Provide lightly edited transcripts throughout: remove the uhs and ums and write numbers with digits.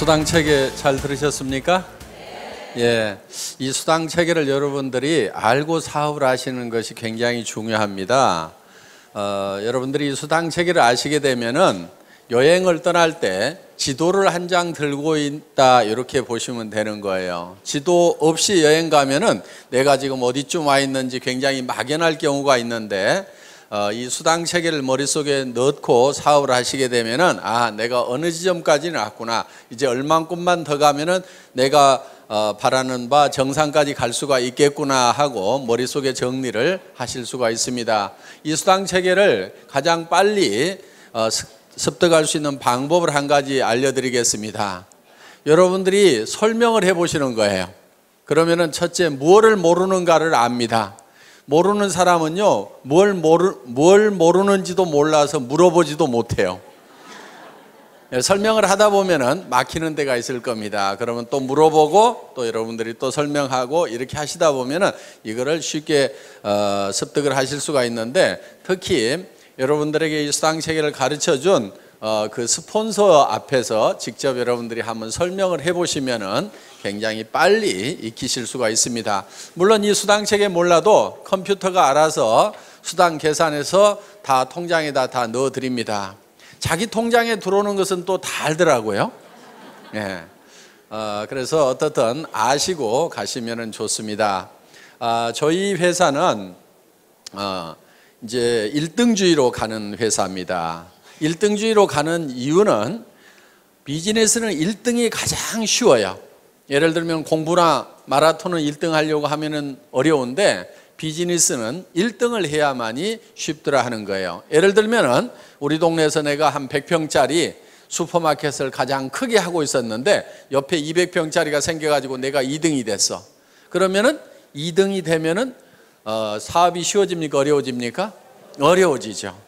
수당 체계 잘 들으셨습니까? 예, 이 수당 체계를 여러분들이 알고 사업을 하시는 것이 굉장히 중요합니다. 여러분들이 이 수당 체계를 아시게 되면은 여행을 떠날 때 지도를 한 장 들고 있다 이렇게 보시면 되는 거예요. 지도 없이 여행 가면은 내가 지금 어디쯤 와 있는지 굉장히 막연할 경우가 있는데 이 수당 체계를 머릿속에 넣고 사업을 하시게 되면은 내가 어느 지점까지는 왔구나, 이제 얼만큼만 더 가면은 내가 바라는 바 정상까지 갈 수가 있겠구나 하고 머릿속에 정리를 하실 수가 있습니다. 이 수당 체계를 가장 빨리 습득할 수 있는 방법을 한 가지 알려드리겠습니다. 여러분들이 설명을 해보시는 거예요. 그러면은 첫째, 무엇을 모르는가를 압니다. 모르는 사람은요, 뭘 모르는지도 몰라서 물어보지도 못해요. 설명을 하다 보면은 막히는 데가 있을 겁니다. 그러면 또 물어보고 또 여러분들이 또 설명하고 이렇게 하시다 보면은 이거를 쉽게 습득을 하실 수가 있는데, 특히 여러분들에게 이 수당 체계를 가르쳐 준 그 스폰서 앞에서 직접 여러분들이 한번 설명을 해보시면은 굉장히 빨리 익히실 수가 있습니다. 물론 이 수당 체계 몰라도 컴퓨터가 알아서 수당 계산해서 다 통장에다 다 넣어 드립니다. 자기 통장에 들어오는 것은 또 다 알더라고요. 예. 그래서 어떻든 아시고 가시면은 좋습니다. 저희 회사는 이제 1등주의로 가는 회사입니다. 1등주의로 가는 이유는 비즈니스는 1등이 가장 쉬워요. 예를 들면 공부나 마라톤은 1등 하려고 하면은 어려운데 비즈니스는 1등을 해야만이 쉽더라 하는 거예요. 예를 들면은 우리 동네에서 내가 한 100평짜리 슈퍼마켓을 가장 크게 하고 있었는데 옆에 200평짜리가 생겨가지고 내가 2등이 됐어. 그러면은 2등이 되면은 사업이 쉬워집니까? 어려워집니까? 어려워지죠.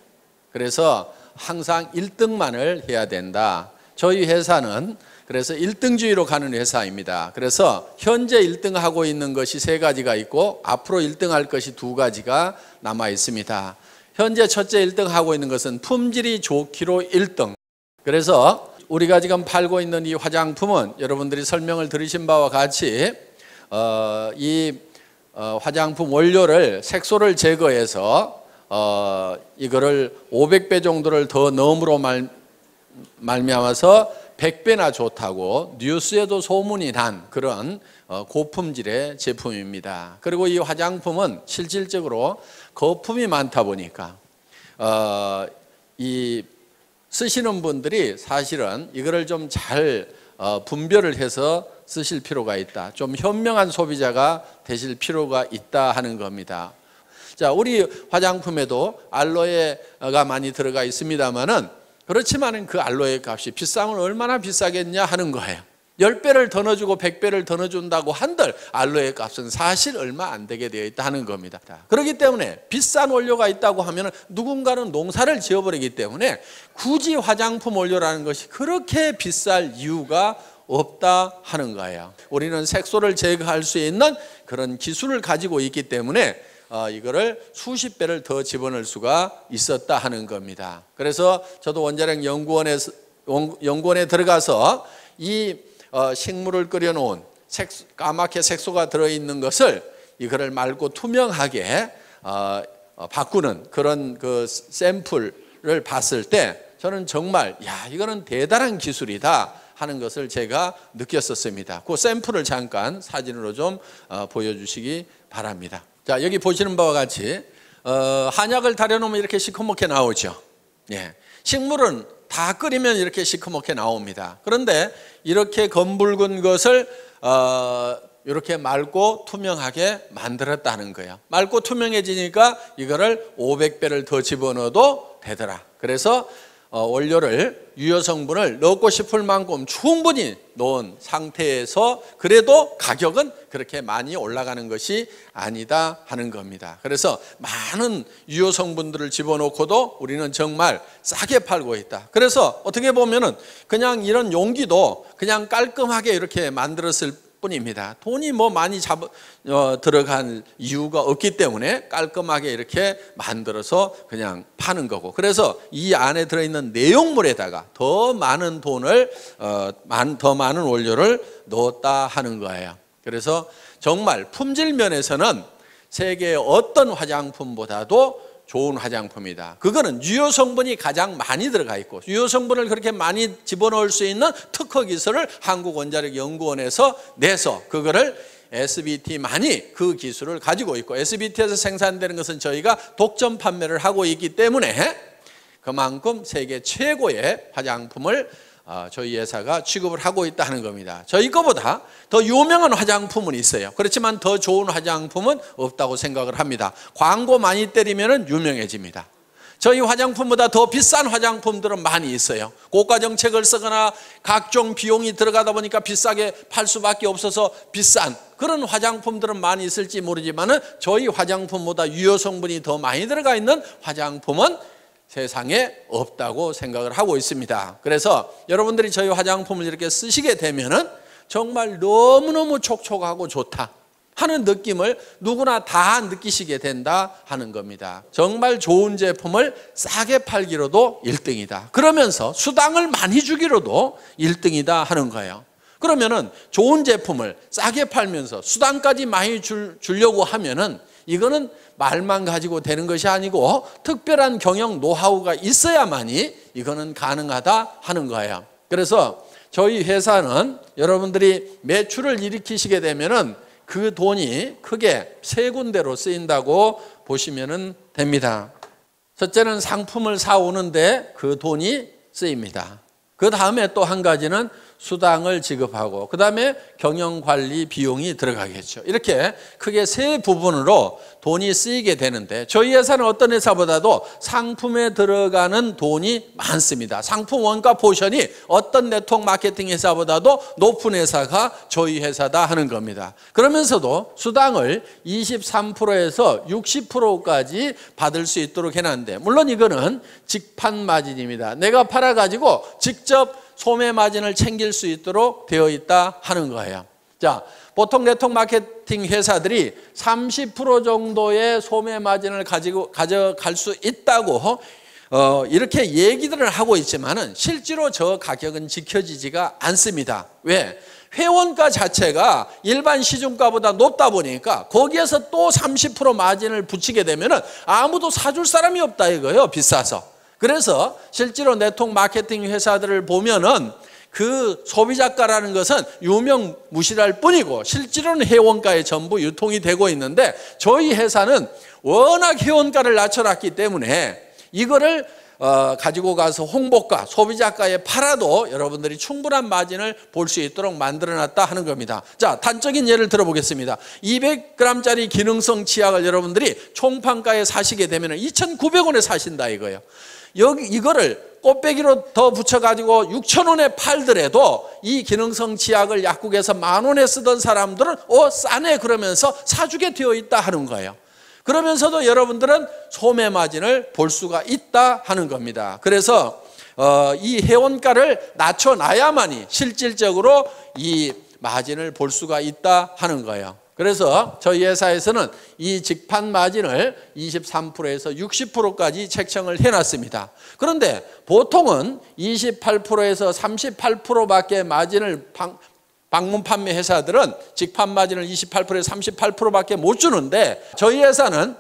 그래서 항상 1등만을 해야 된다. 저희 회사는 그래서 1등주의로 가는 회사입니다. 그래서 현재 1등하고 있는 것이 3가지가 있고 앞으로 1등할 것이 2가지가 남아 있습니다. 현재 첫째 1등하고 있는 것은 품질이 좋기로 1등. 그래서 우리가 지금 팔고 있는 이 화장품은 여러분들이 설명을 들으신 바와 같이 이 화장품 원료를 색소를 제거해서 이거를 500배 정도를 더 넣음으로 말미암아서 100배나 좋다고 뉴스에도 소문이 난 그런 고품질의 제품입니다. 그리고 이 화장품은 실질적으로 거품이 많다 보니까 이 쓰시는 분들이 사실은 이거를 좀 잘 분별을 해서 쓰실 필요가 있다. 좀 현명한 소비자가 되실 필요가 있다 하는 겁니다. 자, 우리 화장품에도 알로에가 많이 들어가 있습니다만은 그렇지만은 그 알로에 값이 비싸면 얼마나 비싸겠냐 하는 거예요. 10배를 더 넣어주고 100배를 더 넣어준다고 한들 알로에 값은 사실 얼마 안 되게 되어 있다 하는 겁니다. 그렇기 때문에 비싼 원료가 있다고 하면 누군가는 농사를 지어버리기 때문에 굳이 화장품 원료라는 것이 그렇게 비쌀 이유가 없다 하는 거예요. 우리는 색소를 제거할 수 있는 그런 기술을 가지고 있기 때문에 이거를 수십 배를 더 집어넣을 수가 있었다 하는 겁니다. 그래서 저도 원자력 연구원에 들어가서 이 식물을 끓여놓은 까맣게 색소가 들어있는 것을 이거를 맑고 투명하게 바꾸는 그런 그 샘플을 봤을 때 저는 정말 이거는 대단한 기술이다 하는 것을 제가 느꼈었습니다. 그 샘플을 잠깐 사진으로 좀 보여주시기 바랍니다. 자, 여기 보시는 바와 같이 한약을 달여놓으면 이렇게 시커멓게 나오죠. 예. 식물은 다 끓이면 이렇게 시커멓게 나옵니다. 그런데 이렇게 검붉은 것을 이렇게 맑고 투명하게 만들었다는 거예요. 맑고 투명해지니까 이거를 500배를 더 집어넣어도 되더라. 그래서 원료를 유효 성분을 넣고 싶을 만큼 충분히 넣은 상태에서 그래도 가격은 그렇게 많이 올라가는 것이 아니다 하는 겁니다. 그래서 많은 유효 성분들을 집어넣고도 우리는 정말 싸게 팔고 있다. 그래서 어떻게 보면은 그냥 이런 용기도 그냥 깔끔하게 이렇게 만들었을 뿐입니다. 돈이 뭐 많이 들어간 이유가 없기 때문에 깔끔하게 이렇게 만들어서 그냥 파는 거고, 그래서 이 안에 들어있는 내용물에다가 더 많은 돈을 더 많은 원료를 넣었다 하는 거예요. 그래서 정말 품질 면에서는 세계의 어떤 화장품보다도 좋은 화장품이다. 그거는 유효 성분이 가장 많이 들어가 있고, 유효 성분을 그렇게 많이 집어넣을 수 있는 특허 기술을 한국원자력연구원에서 내서 그거를 SBT만이 그 기술을 가지고 있고, SBT에서 생산되는 것은 저희가 독점 판매를 하고 있기 때문에 그만큼 세계 최고의 화장품을 저희 회사가 취급을 하고 있다는 겁니다. 저희 거보다 더 유명한 화장품은 있어요. 그렇지만 더 좋은 화장품은 없다고 생각을 합니다. 광고 많이 때리면 유명해집니다. 저희 화장품보다 더 비싼 화장품들은 많이 있어요. 고가 정책을 쓰거나 각종 비용이 들어가다 보니까 비싸게 팔 수밖에 없어서 비싼 그런 화장품들은 많이 있을지 모르지만 저희 화장품보다 유효 성분이 더 많이 들어가 있는 화장품은 세상에 없다고 생각을 하고 있습니다. 그래서 여러분들이 저희 화장품을 이렇게 쓰시게 되면은 정말 너무너무 촉촉하고 좋다 하는 느낌을 누구나 다 느끼시게 된다 하는 겁니다. 정말 좋은 제품을 싸게 팔기로도 1등이다. 그러면서 수당을 많이 주기로도 1등이다 하는 거예요. 그러면은 좋은 제품을 싸게 팔면서 수당까지 많이 주려고 하면은 이거는 말만 가지고 되는 것이 아니고 특별한 경영 노하우가 있어야만이 이거는 가능하다 하는 거예요. 그래서 저희 회사는 여러분들이 매출을 일으키시게 되면은 그 돈이 크게 세 군데로 쓰인다고 보시면 됩니다. 첫째는 상품을 사오는데 그 돈이 쓰입니다. 그 다음에 또 한 가지는 수당을 지급하고, 그 다음에 경영관리 비용이 들어가겠죠. 이렇게 크게 세 부분으로 돈이 쓰이게 되는데, 저희 회사는 어떤 회사보다도 상품에 들어가는 돈이 많습니다. 상품 원가 포션이 어떤 네트워크 마케팅 회사보다도 높은 회사가 저희 회사다 하는 겁니다. 그러면서도 수당을 23%에서 60%까지 받을 수 있도록 해놨는데, 물론 이거는 직판 마진입니다. 내가 팔아가지고 직접 소매 마진을 챙길 수 있도록 되어 있다 하는 거예요. 자, 보통 네트워크 마케팅 회사들이 30% 정도의 소매 마진을 가져갈 수 있다고 이렇게 얘기들을 하고 있지만은 실제로 저 가격은 지켜지지가 않습니다. 왜? 회원가 자체가 일반 시중가보다 높다 보니까 거기에서 또 30% 마진을 붙이게 되면은 아무도 사줄 사람이 없다 이거예요. 비싸서. 그래서 실제로 네트워크 마케팅 회사들을 보면은 그 소비자가라는 것은 유명무실할 뿐이고 실제로는 회원가에 전부 유통이 되고 있는데, 저희 회사는 워낙 회원가를 낮춰놨기 때문에 이거를 가지고 가서 홍보가, 소비자가에 팔아도 여러분들이 충분한 마진을 볼 수 있도록 만들어놨다 하는 겁니다. 자, 단적인 예를 들어보겠습니다. 200g짜리 기능성 치약을 여러분들이 총판가에 사시게 되면 2,900원에 사신다 이거예요. 이거를 꽃배기로 더 붙여가지고 6,000원에 팔더라도 이 기능성 치약을 약국에서 10,000원에 쓰던 사람들은 싸네 그러면서 사주게 되어 있다 하는 거예요. 그러면서도 여러분들은 소매 마진을 볼 수가 있다 하는 겁니다. 그래서 이 회원가를 낮춰놔야만이 실질적으로 이 마진을 볼 수가 있다 하는 거예요. 그래서 저희 회사에서는 이 직판 마진을 23%에서 60%까지 책정을 해놨습니다. 그런데 보통은 28%에서 38%밖에 마진을 방문 판매 회사들은 직판 마진을 28%에서 38%밖에 못 주는데, 저희 회사는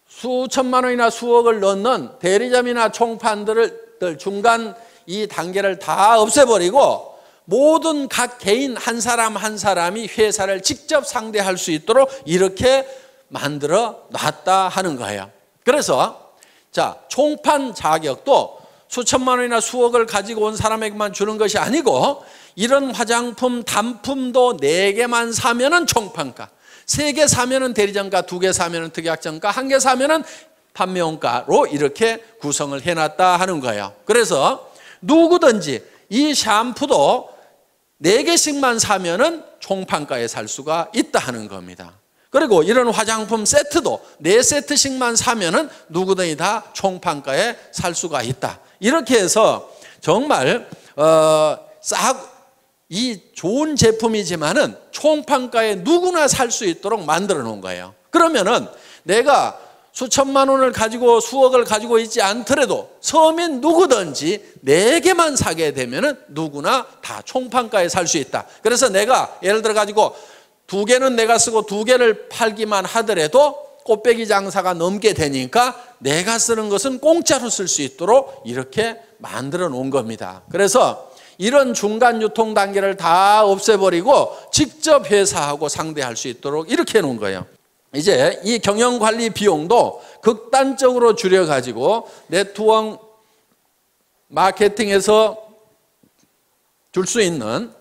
수천만 원이나 수억을 넣는 대리점이나 총판들을 중간 이 단계를 다 없애버리고 모든 각 개인 한 사람 한 사람이 회사를 직접 상대할 수 있도록 이렇게 만들어 놨다 하는 거예요. 그래서 자, 총판 자격도 수천만 원이나 수억을 가지고 온 사람에게만 주는 것이 아니고, 이런 화장품 단품도 4개만 사면은 총판가, 3개 사면은 대리점가, 2개 사면은 특약점가, 1개 사면은 판매원가로 이렇게 구성을 해놨다 하는 거예요. 그래서 누구든지 이 샴푸도 4개씩만 사면은 총판가에 살 수가 있다 하는 겁니다. 그리고 이런 화장품 세트도 4세트씩만 사면은 누구든지 다 총판가에 살 수가 있다. 이렇게 해서 정말 이 좋은 제품이지만은 총판가에 누구나 살 수 있도록 만들어 놓은 거예요. 그러면은 내가 수천만 원을 가지고 수억을 가지고 있지 않더라도 서민 누구든지 4개만 사게 되면은 누구나 다 총판가에 살 수 있다. 그래서 내가 예를 들어 가지고 2개는 내가 쓰고 2개를 팔기만 하더라도 꽃배기 장사가 넘게 되니까 내가 쓰는 것은 공짜로 쓸 수 있도록 이렇게 만들어 놓은 겁니다. 그래서 이런 중간 유통 단계를 다 없애버리고 직접 회사하고 상대할 수 있도록 이렇게 해놓은 거예요. 이제 이 경영관리 비용도 극단적으로 줄여가지고 네트워크 마케팅에서 줄 수 있는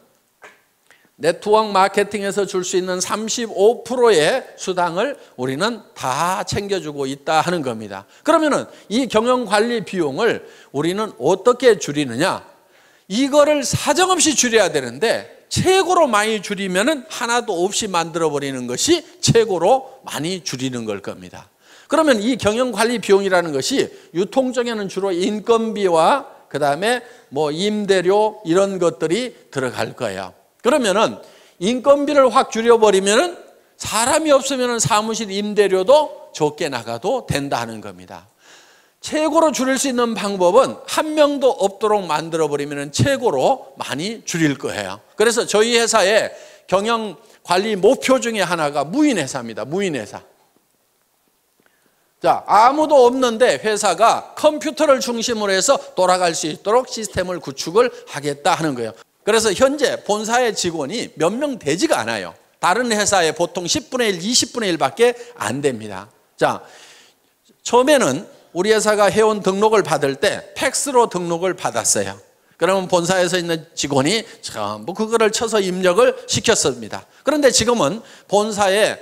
35%의 수당을 우리는 다 챙겨주고 있다 하는 겁니다. 그러면은 이 경영관리 비용을 우리는 어떻게 줄이느냐? 이거를 사정없이 줄여야 되는데 최고로 많이 줄이면은 하나도 없이 만들어버리는 것이 최고로 많이 줄이는 걸 겁니다. 그러면 이 경영관리 비용이라는 것이 유통적에는 주로 인건비와 그 다음에 뭐 임대료 이런 것들이 들어갈 거예요. 그러면은 인건비를 확 줄여버리면은 사람이 없으면은 사무실 임대료도 적게 나가도 된다 하는 겁니다. 최고로 줄일 수 있는 방법은 한 명도 없도록 만들어버리면 최고로 많이 줄일 거예요. 그래서 저희 회사의 경영관리 목표 중에 하나가 무인회사입니다. 무인회사. 자, 아무도 없는데 회사가 컴퓨터를 중심으로 해서 돌아갈 수 있도록 시스템을 구축을 하겠다 하는 거예요. 그래서 현재 본사의 직원이 몇 명 되지가 않아요. 다른 회사에 보통 10분의 1, 20분의 1밖에 안 됩니다. 자, 처음에는 우리 회사가 회원 등록을 받을 때 팩스로 등록을 받았어요. 그러면 본사에서 있는 직원이 전부 그거를 쳐서 입력을 시켰습니다. 그런데 지금은 본사에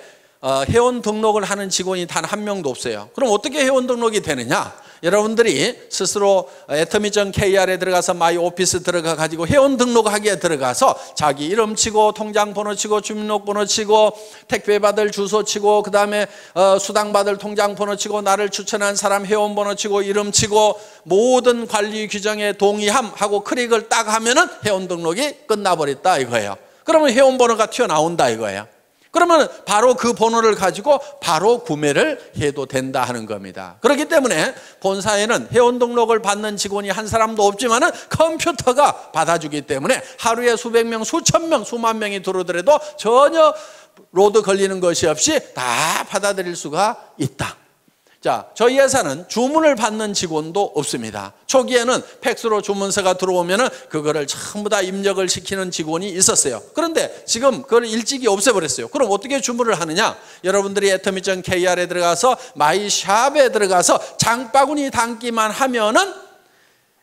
회원 등록을 하는 직원이 단 한 명도 없어요. 그럼 어떻게 회원 등록이 되느냐? 여러분들이 스스로 atomy.kr에 들어가서 마이 오피스 들어가 가지고 회원 등록하기에 들어가서 자기 이름 치고 통장 번호 치고 주민등록번호 치고 택배 받을 주소 치고 그 다음에 수당 받을 통장 번호 치고 나를 추천한 사람 회원 번호 치고 이름 치고 모든 관리 규정에 동의함 하고 클릭을 딱 하면은 회원 등록이 끝나버렸다 이거예요. 그러면 회원 번호가 튀어나온다 이거예요. 그러면 바로 그 번호를 가지고 바로 구매를 해도 된다 하는 겁니다. 그렇기 때문에 본사에는 회원 등록을 받는 직원이 한 사람도 없지만은 컴퓨터가 받아주기 때문에 하루에 수백 명, 수천 명, 수만 명이 들어오더라도 전혀 로드 걸리는 것이 없이 다 받아들일 수가 있다. 자, 저희 회사는 주문을 받는 직원도 없습니다. 초기에는 팩스로 주문서가 들어오면은 그거를 전부 다 입력을 시키는 직원이 있었어요. 그런데 지금 그걸 일찍이 없애버렸어요. 그럼 어떻게 주문을 하느냐? 여러분들이 atomy.kr에 들어가서 마이샵에 들어가서 장바구니 담기만 하면은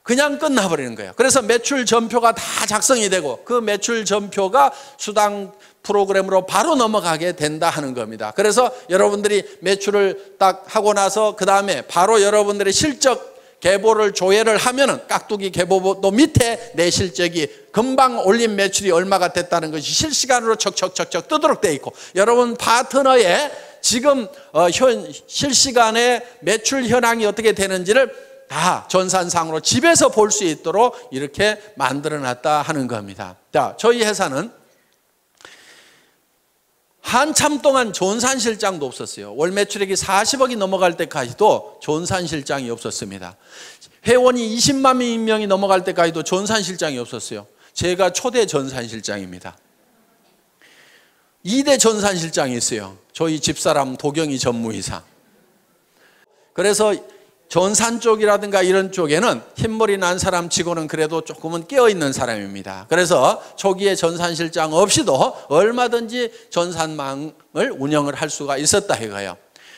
그냥 끝나버리는 거예요. 그래서 매출 전표가 다 작성이 되고 그 매출 전표가 수당 프로그램으로 바로 넘어가게 된다 하는 겁니다. 그래서 여러분들이 매출을 딱 하고 나서 그 다음에 바로 여러분들의 실적 계보를 조회를 하면은 깍두기 계보도 밑에 내 실적이 금방 올린 매출이 얼마가 됐다는 것이 실시간으로 척척척척 뜨도록 돼 있고 여러분 파트너의 지금 실시간에 매출 현황이 어떻게 되는지를 다 전산상으로 집에서 볼 수 있도록 이렇게 만들어 놨다 하는 겁니다. 자, 저희 회사는 한참 동안 전산실장도 없었어요. 월 매출액이 40억이 넘어갈 때까지도 전산실장이 없었습니다. 회원이 20만 명이 넘어갈 때까지도 전산실장이 없었어요. 제가 초대 전산실장입니다. 2대 전산실장이 있어요. 저희 집사람 도경이 전무이사. 그래서 전산 쪽이라든가 이런 쪽에는 흰머리 난 사람 치고는 그래도 조금은 깨어있는 사람입니다. 그래서 초기에 전산실장 없이도 얼마든지 전산망을 운영을 할 수가 있었다 이거예요.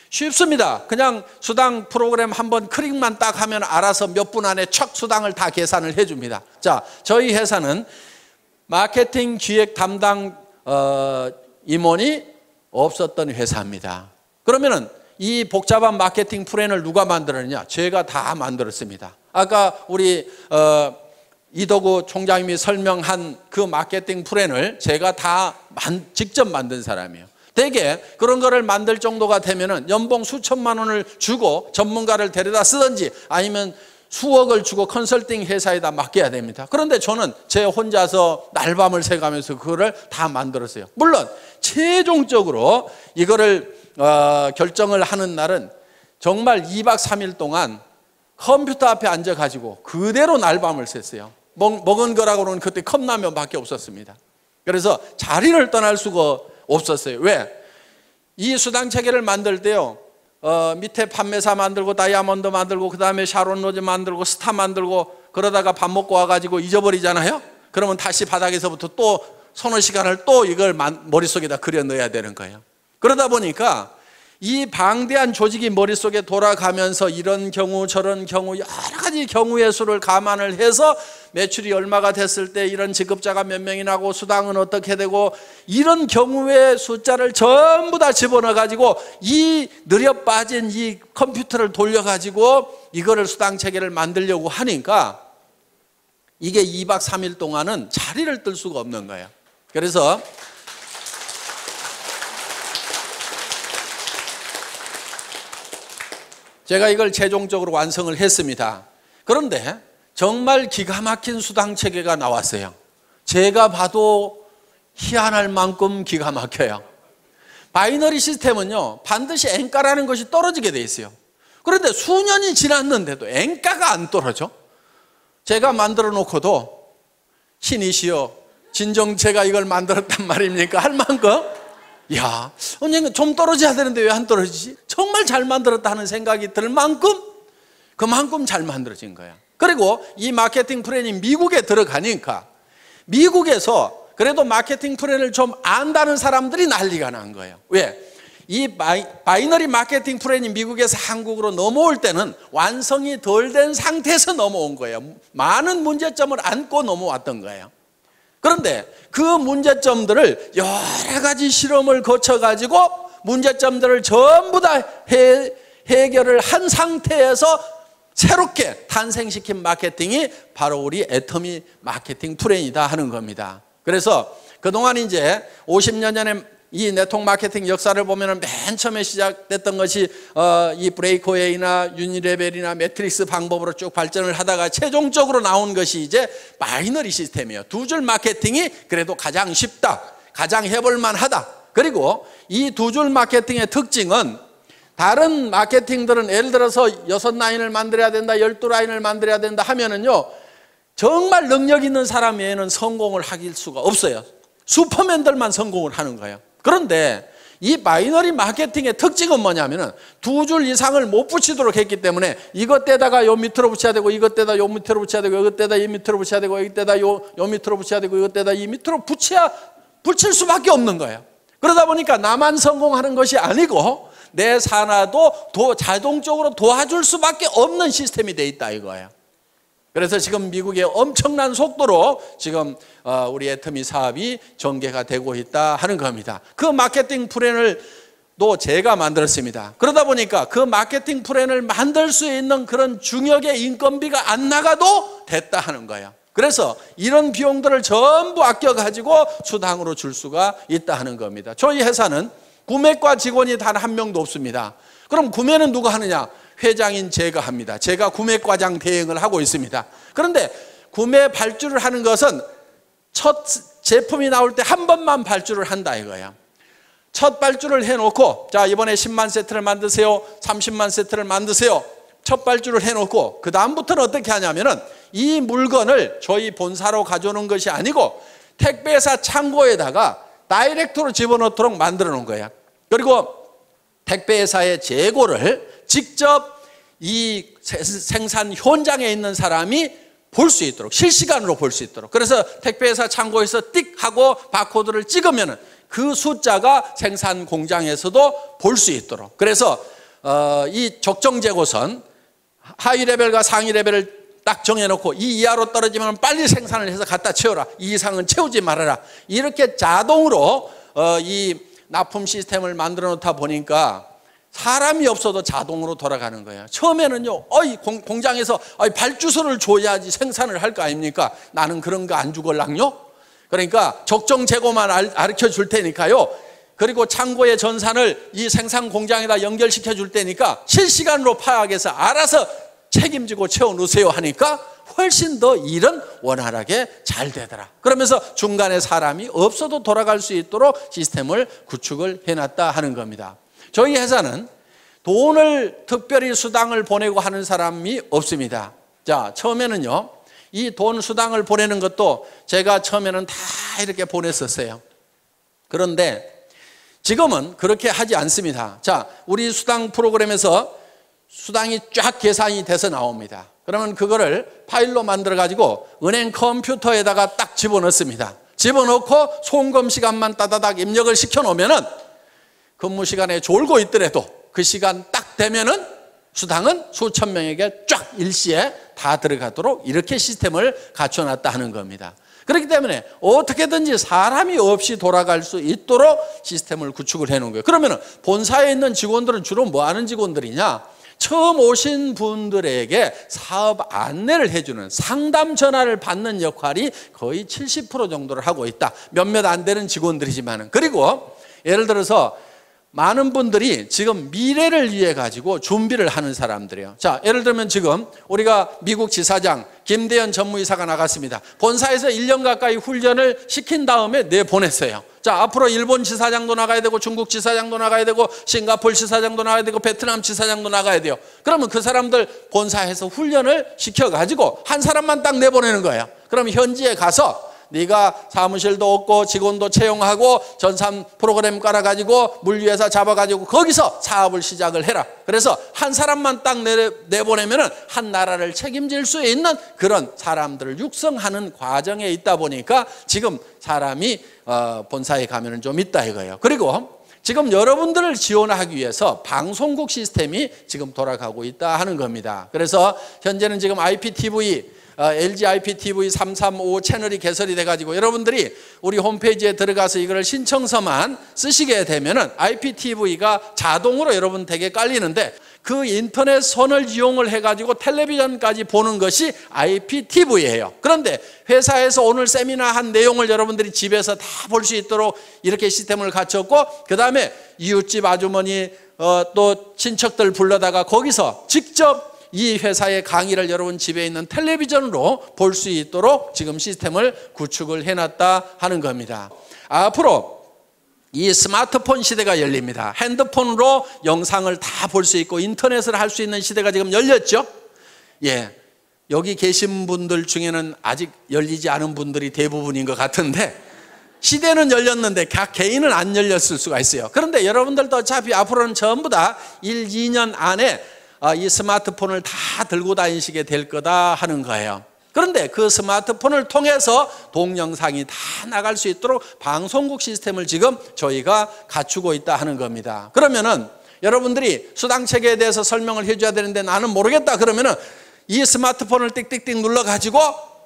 쉽습니다. 그냥 수당 프로그램 한번 클릭만 딱 하면 알아서 몇 분 안에 척 수당을 다 계산을 해줍니다. 자, 저희 회사는 마케팅 기획 담당 임원이 없었던 회사입니다. 그러면은 이 복잡한 마케팅 플랜을 누가 만들었느냐? 제가 다 만들었습니다. 아까 우리 이덕우 총장님이 설명한 그 마케팅 플랜을 제가 다 직접 만든 사람이에요. 대개 그런 거를 만들 정도가 되면은 연봉 수천만 원을 주고 전문가를 데려다 쓰든지 아니면 수억을 주고 컨설팅 회사에다 맡겨야 됩니다. 그런데 저는 제 혼자서 날밤을 새가면서 그거를 다 만들었어요. 물론 최종적으로 이거를 결정을 하는 날은 정말 2박 3일 동안 컴퓨터 앞에 앉아가지고 그대로 날밤을 샜어요. 먹은 거라고는 그때 컵라면밖에 없었습니다. 그래서 자리를 떠날 수가 없었어요. 왜? 이 수당 체계를 만들 때요, 밑에 판매사 만들고 다이아몬드 만들고 그 다음에 샤론 로즈 만들고 스타 만들고 그러다가 밥 먹고 와가지고 잊어버리잖아요. 그러면 다시 바닥에서부터 또 서너 시간을 또 이걸 머릿속에다 그려 넣어야 되는 거예요. 그러다 보니까 이 방대한 조직이 머릿속에 돌아가면서 이런 경우 저런 경우 여러 가지 경우의 수를 감안을 해서 매출이 얼마가 됐을 때 이런 지급자가 몇 명이 나고 수당은 어떻게 되고 이런 경우의 숫자를 전부 다 집어넣어 가지고 이 느려 빠진 이 컴퓨터를 돌려 가지고 이거를 수당 체계를 만들려고 하니까 이게 2박 3일 동안은 자리를 뜰 수가 없는 거예요. 그래서 제가 이걸 최종적으로 완성을 했습니다. 그런데 정말 기가 막힌 수당 체계가 나왔어요. 제가 봐도 희한할 만큼 기가 막혀요. 바이너리 시스템은요, 반드시 N가라는 것이 떨어지게 돼 있어요. 그런데 수년이 지났는데도 N가가 안 떨어져. 제가 만들어 놓고도 신이시여 진정 제가 이걸 만들었단 말입니까? 할 만큼 야, 언젠가 좀 떨어져야 되는데 왜 안 떨어지지? 정말 잘 만들었다 하는 생각이 들 만큼 그만큼 잘 만들어진 거야. 그리고 이 마케팅 플랜이 미국에 들어가니까 미국에서 그래도 마케팅 플랜을 좀 안다는 사람들이 난리가 난 거예요. 왜? 이 바이너리 마케팅 플랜이 미국에서 한국으로 넘어올 때는 완성이 덜 된 상태에서 넘어온 거예요. 많은 문제점을 안고 넘어왔던 거예요. 그런데 그 문제점들을 여러 가지 실험을 거쳐가지고 문제점들을 전부 다 해결을 한 상태에서 새롭게 탄생시킨 마케팅이 바로 우리 애터미 마케팅 플랜이다 하는 겁니다. 그래서 그동안 이제 50년 전에 이 네트워크 마케팅 역사를 보면 맨 처음에 시작됐던 것이 이 브레이크웨이나 유니레벨이나 매트릭스 방법으로 쭉 발전을 하다가 최종적으로 나온 것이 이제 바이너리 시스템이에요. 두 줄 마케팅이 그래도 가장 쉽다, 가장 해볼만 하다. 그리고 이 두 줄 마케팅의 특징은 다른 마케팅들은 예를 들어서 6라인을 만들어야 된다, 12라인을 만들어야 된다 하면은요, 정말 능력 있는 사람 외에는 성공을 하길 수가 없어요. 슈퍼맨들만 성공을 하는 거예요. 그런데 이 바이너리 마케팅의 특징은 뭐냐면은 두 줄 이상을 못 붙이도록 했기 때문에 이것 때다가 요 밑으로 붙여야 되고 이것 때다 요 밑으로 붙여야 되고 이것 때다 이 밑으로 붙여야 되고 이것 때다 요 밑으로 붙여야 되고 이것 때다 이 밑으로 붙일 수밖에 없는 거예요. 그러다 보니까 나만 성공하는 것이 아니고 내 산하도 자동적으로 도와줄 수밖에 없는 시스템이 돼 있다 이거예요. 그래서 지금 미국의 엄청난 속도로 지금 우리 애터미 사업이 전개가 되고 있다 하는 겁니다. 그 마케팅 플랜을 또 제가 만들었습니다. 그러다 보니까 그 마케팅 플랜을 만들 수 있는 그런 중역의 인건비가 안 나가도 됐다 하는 거예요. 그래서 이런 비용들을 전부 아껴가지고 수당으로 줄 수가 있다 하는 겁니다. 저희 회사는 구매과 직원이 단 한 명도 없습니다. 그럼 구매는 누가 하느냐? 회장인 제가 합니다. 제가 구매과장 대행을 하고 있습니다. 그런데 구매 발주를 하는 것은 첫 제품이 나올 때 한 번만 발주를 한다 이거예요. 첫 발주를 해놓고 자 이번에 10만 세트를 만드세요, 30만 세트를 만드세요. 첫 발주를 해놓고 그 다음부터는 어떻게 하냐면은 이 물건을 저희 본사로 가져오는 것이 아니고 택배사 창고에다가 다이렉트로 집어넣도록 만들어 놓은 거예요. 그리고 택배사의 재고를 직접 이 생산 현장에 있는 사람이 볼 수 있도록 실시간으로 볼 수 있도록 그래서 택배사 창고에서 띡 하고 바코드를 찍으면 그 숫자가 생산 공장에서도 볼 수 있도록 그래서 이 적정 재고선 하위 레벨과 상위 레벨을 딱 정해놓고 이 이하로 떨어지면 빨리 생산을 해서 갖다 채워라, 이 이상은 채우지 말아라, 이렇게 자동으로 이 납품 시스템을 만들어 놓다 보니까 사람이 없어도 자동으로 돌아가는 거예요. 처음에는요, 공장에서 발주서를 줘야지 생산을 할 거 아닙니까? 나는 그런 거 안 주걸랑요? 그러니까 적정 재고만 가르쳐 줄 테니까요. 그리고 창고의 전산을 이 생산 공장에다 연결시켜 줄 테니까 실시간으로 파악해서 알아서 책임지고 채워놓으세요 하니까 훨씬 더 일은 원활하게 잘 되더라. 그러면서 중간에 사람이 없어도 돌아갈 수 있도록 시스템을 구축을 해놨다 하는 겁니다. 저희 회사는 돈을 특별히 수당을 보내고 하는 사람이 없습니다. 자, 처음에는요, 이 돈 수당을 보내는 것도 제가 처음에는 다 이렇게 보냈었어요. 그런데 지금은 그렇게 하지 않습니다. 자, 우리 수당 프로그램에서 수당이 쫙 계산이 돼서 나옵니다. 그러면 그거를 파일로 만들어 가지고 은행 컴퓨터에다가 딱 집어넣습니다. 집어넣고 송금 시간만 따다닥 입력을 시켜 놓으면은 근무 시간에 졸고 있더라도 그 시간 딱 되면은 수당은 수천 명에게 쫙 일시에 다 들어가도록 이렇게 시스템을 갖춰놨다 하는 겁니다. 그렇기 때문에 어떻게든지 사람이 없이 돌아갈 수 있도록 시스템을 구축을 해놓은 거예요. 그러면 본사에 있는 직원들은 주로 뭐 하는 직원들이냐? 처음 오신 분들에게 사업 안내를 해주는 상담 전화를 받는 역할이 거의 70% 정도를 하고 있다. 몇몇 안 되는 직원들이지만은. 그리고 예를 들어서 많은 분들이 지금 미래를 위해 가지고 준비를 하는 사람들이에요. 자, 예를 들면 지금 우리가 미국 지사장 김대현 전무이사가 나갔습니다. 본사에서 1년 가까이 훈련을 시킨 다음에 내보냈어요. 자, 앞으로 일본 지사장도 나가야 되고 중국 지사장도 나가야 되고 싱가포르 지사장도 나가야 되고 베트남 지사장도 나가야 돼요. 그러면 그 사람들 본사에서 훈련을 시켜가지고 한 사람만 딱 내보내는 거예요. 그럼 현지에 가서 네가 사무실도 없고 직원도 채용하고 전산 프로그램 깔아가지고 물류회사 잡아가지고 거기서 사업을 시작을 해라. 그래서 한 사람만 딱 내보내면은 한 나라를 책임질 수 있는 그런 사람들을 육성하는 과정에 있다 보니까 지금 사람이 본사에 가면은 좀 있다 이거예요. 그리고 지금 여러분들을 지원하기 위해서 방송국 시스템이 지금 돌아가고 있다 하는 겁니다. 그래서 현재는 지금 IPTV LG IPTV 335 채널이 개설이 돼가지고 여러분들이 우리 홈페이지에 들어가서 이걸 신청서만 쓰시게 되면은 IPTV가 자동으로 여러분 댁에 깔리는데 그 인터넷 선을 이용을 해가지고 텔레비전까지 보는 것이 IPTV예요. 그런데 회사에서 오늘 세미나 한 내용을 여러분들이 집에서 다 볼 수 있도록 이렇게 시스템을 갖췄고 그 다음에 이웃집 아주머니 또 친척들 불러다가 거기서 직접 이 회사의 강의를 여러분 집에 있는 텔레비전으로 볼 수 있도록 지금 시스템을 구축을 해놨다 하는 겁니다. 앞으로 이 스마트폰 시대가 열립니다. 핸드폰으로 영상을 다 볼 수 있고 인터넷을 할 수 있는 시대가 지금 열렸죠. 예, 여기 계신 분들 중에는 아직 열리지 않은 분들이 대부분인 것 같은데 시대는 열렸는데 각 개인은 안 열렸을 수가 있어요. 그런데 여러분들도 어차피 앞으로는 전부 다 1, 2년 안에 이 스마트폰을 다 들고 다니시게 될 거다 하는 거예요. 그런데 그 스마트폰을 통해서 동영상이 다 나갈 수 있도록 방송국 시스템을 지금 저희가 갖추고 있다 하는 겁니다. 그러면은 여러분들이 수당체계에 대해서 설명을 해줘야 되는데 나는 모르겠다 그러면은 이 스마트폰을 띡띡띡 눌러가지고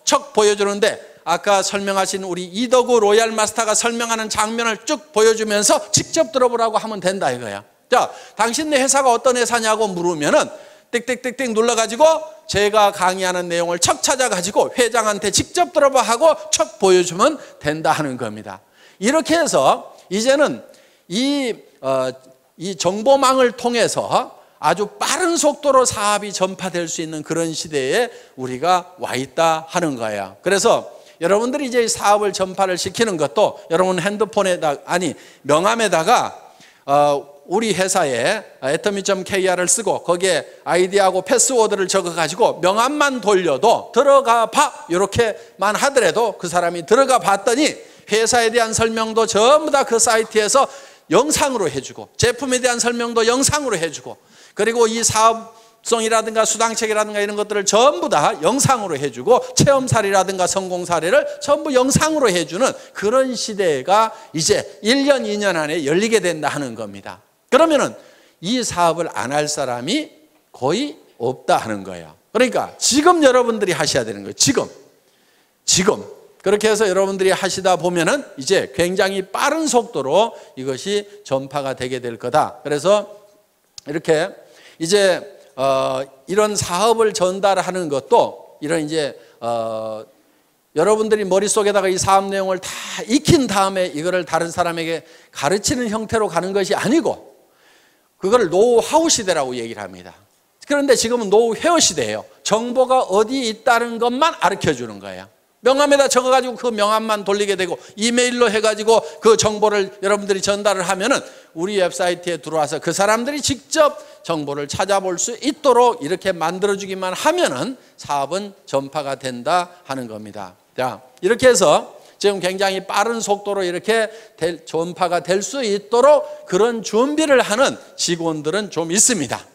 척 보여주는데 아까 설명하신 우리 이덕우 로얄 마스터가 설명하는 장면을 쭉 보여주면서 직접 들어보라고 하면 된다 이거예요. 자, 당신네 회사가 어떤 회사냐고 물으면은 띡띡띡띡 눌러가지고 제가 강의하는 내용을 척 찾아가지고 회장한테 직접 들어봐 하고 척 보여주면 된다 하는 겁니다. 이렇게 해서 이제는 이 정보망을 통해서 아주 빠른 속도로 사업이 전파될 수 있는 그런 시대에 우리가 와 있다 하는 거예요. 그래서 여러분들이 이제 사업을 전파를 시키는 것도 여러분 핸드폰에다 명함에다가 우리 회사에 atomy.kr을 쓰고 거기에 아이디하고 패스워드를 적어가지고 명함만 돌려도 들어가 봐 이렇게만 하더라도 그 사람이 들어가 봤더니 회사에 대한 설명도 전부 다 그 사이트에서 영상으로 해주고 제품에 대한 설명도 영상으로 해주고 그리고 이 사업성이라든가 수당책이라든가 이런 것들을 전부 다 영상으로 해주고 체험 사례라든가 성공 사례를 전부 영상으로 해주는 그런 시대가 이제 1년, 2년 안에 열리게 된다 하는 겁니다. 그러면은 이 사업을 안 할 사람이 거의 없다 하는 거예요. 그러니까 지금 여러분들이 하셔야 되는 거예요. 지금. 그렇게 해서 여러분들이 하시다 보면은 이제 굉장히 빠른 속도로 이것이 전파가 되게 될 거다. 그래서 이렇게 이제 이런 사업을 전달하는 것도 이런 이제 여러분들이 머릿속에다가 이 사업 내용을 다 익힌 다음에 이거를 다른 사람에게 가르치는 형태로 가는 것이 아니고 그걸 노하우 시대라고 얘기를 합니다. 그런데 지금은 노후 회화 시대예요. 정보가 어디 있다는 것만 가르쳐 주는 거예요. 명함에다 적어가지고 그 명함만 돌리게 되고 이메일로 해가지고 그 정보를 여러분들이 전달을 하면은 우리 웹사이트에 들어와서 그 사람들이 직접 정보를 찾아볼 수 있도록 이렇게 만들어주기만 하면은 사업은 전파가 된다 하는 겁니다. 자, 이렇게 해서 지금 굉장히 빠른 속도로 이렇게 전파가 될 수 있도록 그런 준비를 하는 직원들은 좀 있습니다.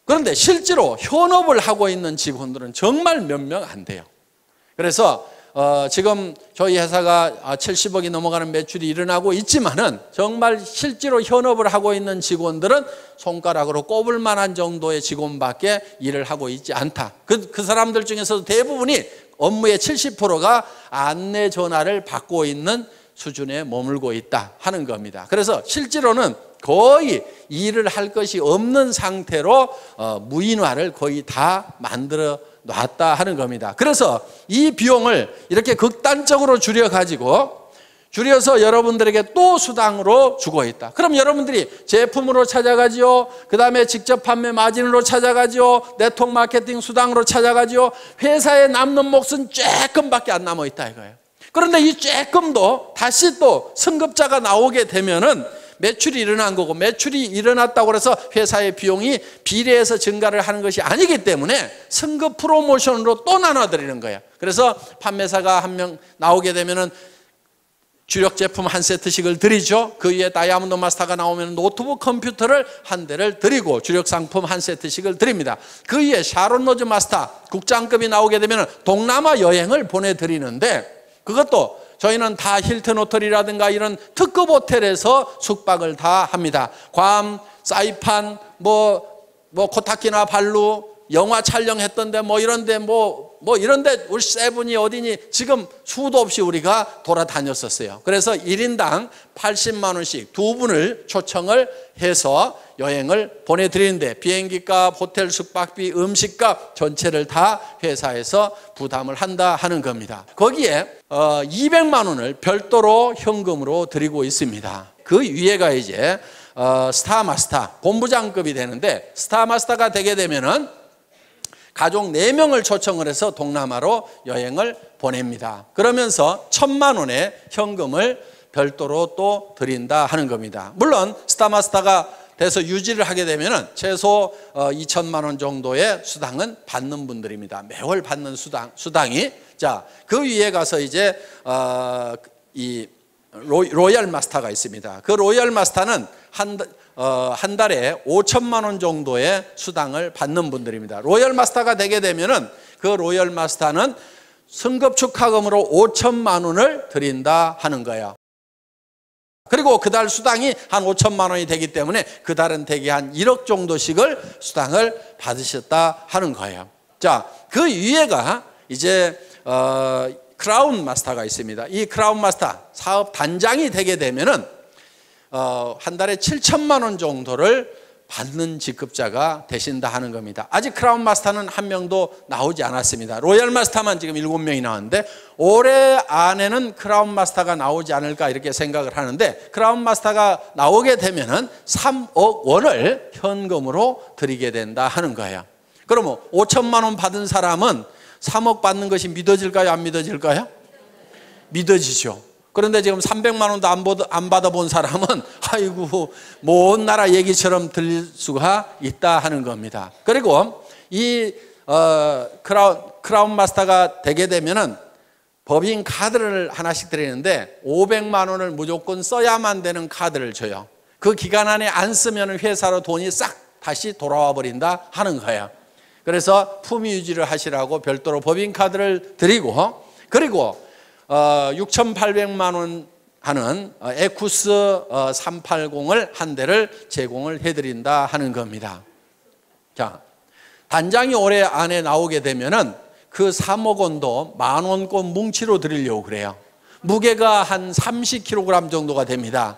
그런데 실제로 현업을 하고 있는 직원들은 정말 몇 명 안 돼요. 그래서 지금 저희 회사가 70억이 넘어가는 매출이 일어나고 있지만은 정말 실제로 현업을 하고 있는 직원들은 손가락으로 꼽을 만한 정도의 직원밖에 일을 하고 있지 않다. 그 사람들 중에서도 대부분이 업무의 70%가 안내 전화를 받고 있는 수준에 머물고 있다 하는 겁니다. 그래서 실제로는 거의 일을 할 것이 없는 상태로 무인화를 거의 다 만들어 놨다 하는 겁니다. 그래서 이 비용을 이렇게 극단적으로 줄여서 여러분들에게 또 수당으로 주고 있다. 그럼 여러분들이 제품으로 찾아가지요. 그 다음에 직접 판매 마진으로 찾아가지요. 네트워크 마케팅 수당으로 찾아가지요. 회사에 남는 몫은 조금밖에 안 남아 있다 이거예요. 그런데 이 조금도 다시 또 승급자가 나오게 되면은 매출이 일어난 거고, 매출이 일어났다고 해서 회사의 비용이 비례해서 증가를 하는 것이 아니기 때문에 승급 프로모션으로 또 나눠드리는 거예요. 그래서 판매사가 한 명 나오게 되면은 주력 제품 한 세트씩을 드리죠. 그 위에 다이아몬드 마스터가 나오면 노트북 컴퓨터를 한 대를 드리고 주력 상품 한 세트씩을 드립니다. 그 위에 샤론 로즈 마스터 국장급이 나오게 되면 동남아 여행을 보내드리는데, 그것도 저희는 다 힐튼 호텔이라든가 이런 특급 호텔에서 숙박을 다 합니다. 괌, 사이판, 코타키나 발루, 영화 촬영했던데 이런데 이런데 우리 세븐이 어디니 지금 수도 없이 우리가 돌아다녔었어요. 그래서 1인당 80만 원씩 두 분을 초청을 해서 여행을 보내드리는데 비행기값, 호텔 숙박비, 음식값 전체를 다 회사에서 부담을 한다 하는 겁니다. 거기에 200만 원을 별도로 현금으로 드리고 있습니다. 그 위에가 이제 스타마스터 본부장급이 되는데, 스타마스터가 되게 되면은 가족 4명을 초청을 해서 동남아로 여행을 보냅니다. 그러면서 1,000만 원의 현금을 별도로 또 드린다 하는 겁니다. 물론 스타마스터가 돼서 유지를 하게 되면은 최소 2,000만 원 정도의 수당은 받는 분들입니다. 매월 받는 수당이. 자, 그 위에 가서 이제 이 로얄 마스터가 있습니다. 그 로얄 마스터는 한 달에 5천만 원 정도의 수당을 받는 분들입니다. 로얄 마스터가 되게 되면은 그 로얄 마스터는 승급 축하금으로 5천만 원을 드린다 하는 거예요. 그리고 그달 수당이 한 5천만 원이 되기 때문에 그달은 대개 한 1억 정도씩을 수당을 받으셨다 하는 거예요. 자, 그 위에가 이제 크라운 마스터가 있습니다. 이 크라운 마스터 사업 단장이 되게 되면은 한 달에 7천만 원 정도를 받는 직급자가 되신다 하는 겁니다. 아직 크라운 마스터는 한 명도 나오지 않았습니다. 로얄 마스터만 지금 7명이 나왔는데 올해 안에는 크라운 마스터가 나오지 않을까 이렇게 생각을 하는데, 크라운 마스터가 나오게 되면은 3억 원을 현금으로 드리게 된다 하는 거예요. 그러면 5천만 원 받은 사람은 3억 받는 것이 믿어질까요? 안 믿어질까요? 믿어지죠. 그런데 지금 300만 원도 안 받아본 사람은 아이고 먼 나라 얘기처럼 들릴 수가 있다 하는 겁니다. 그리고 이 크라운 마스터가 되게 되면은 법인 카드를 하나씩 드리는데 500만 원을 무조건 써야만 되는 카드를 줘요. 그 기간 안에 안 쓰면 회사로 돈이 싹 다시 돌아와 버린다 하는 거예요. 그래서 품위 유지를 하시라고 별도로 법인 카드를 드리고, 그리고 6,800만 원 하는 에쿠스 380을 한 대를 제공을 해드린다 하는 겁니다. 자, 단장이 올해 안에 나오게 되면은 그 3억 원도 10,000원권 뭉치로 드리려고 그래요. 무게가 한 30kg 정도가 됩니다.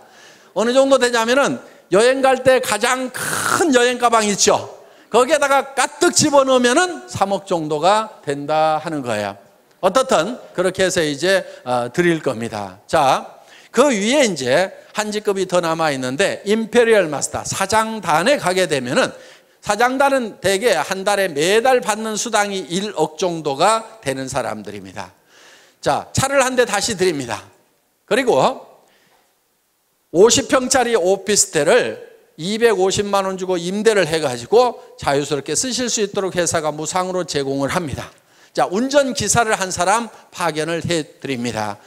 어느 정도 되냐면은 여행 갈 때 가장 큰 여행 가방 있죠. 거기에다가 가득 집어넣으면은 3억 정도가 된다 하는 거예요. 어떻든 그렇게 해서 이제 드릴 겁니다. 자, 그 위에 이제 한 직급이 더 남아 있는데 임페리얼 마스터 사장단에 가게 되면은 사장단은 대개 한 달에 매달 받는 수당이 1억 정도가 되는 사람들입니다. 자, 차를 한 대 다시 드립니다. 그리고 50평짜리 오피스텔을 250만 원 주고 임대를 해가지고 자유스럽게 쓰실 수 있도록 회사가 무상으로 제공을 합니다. 자, 운전기사를 한 사람 파견을 해드립니다.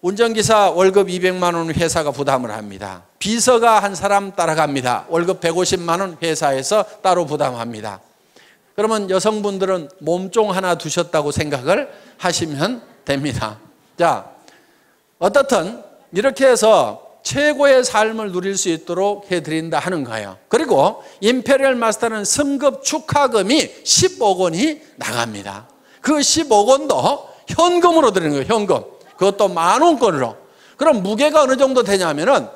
운전기사 월급 200만 원 회사가 부담을 합니다. 비서가 한 사람 따라갑니다. 월급 150만 원 회사에서 따로 부담합니다. 그러면 여성분들은 몸종 하나 두셨다고 생각을 하시면 됩니다. 자, 어떻든 이렇게 해서 최고의 삶을 누릴 수 있도록 해드린다 하는 거예요. 그리고 임페리얼 마스터는 승급 축하금이 10억 원이 나갑니다. 그 10억 원도 현금으로 드리는 거예요. 현금. 그것도 10,000원권으로. 그럼 무게가 어느 정도 되냐면은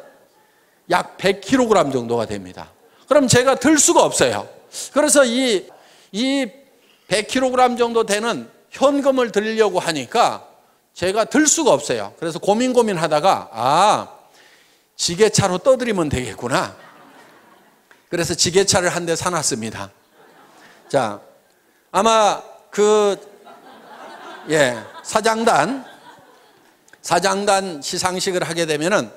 약 100kg 정도가 됩니다. 그럼 제가 들 수가 없어요. 그래서 이 100kg 정도 되는 현금을 드리려고 하니까 제가 들 수가 없어요. 그래서 고민하다가 지게차로 떠드리면 되겠구나. 그래서 지게차를 한 대 사놨습니다. 자, 아마 사장단 시상식을 하게 되면은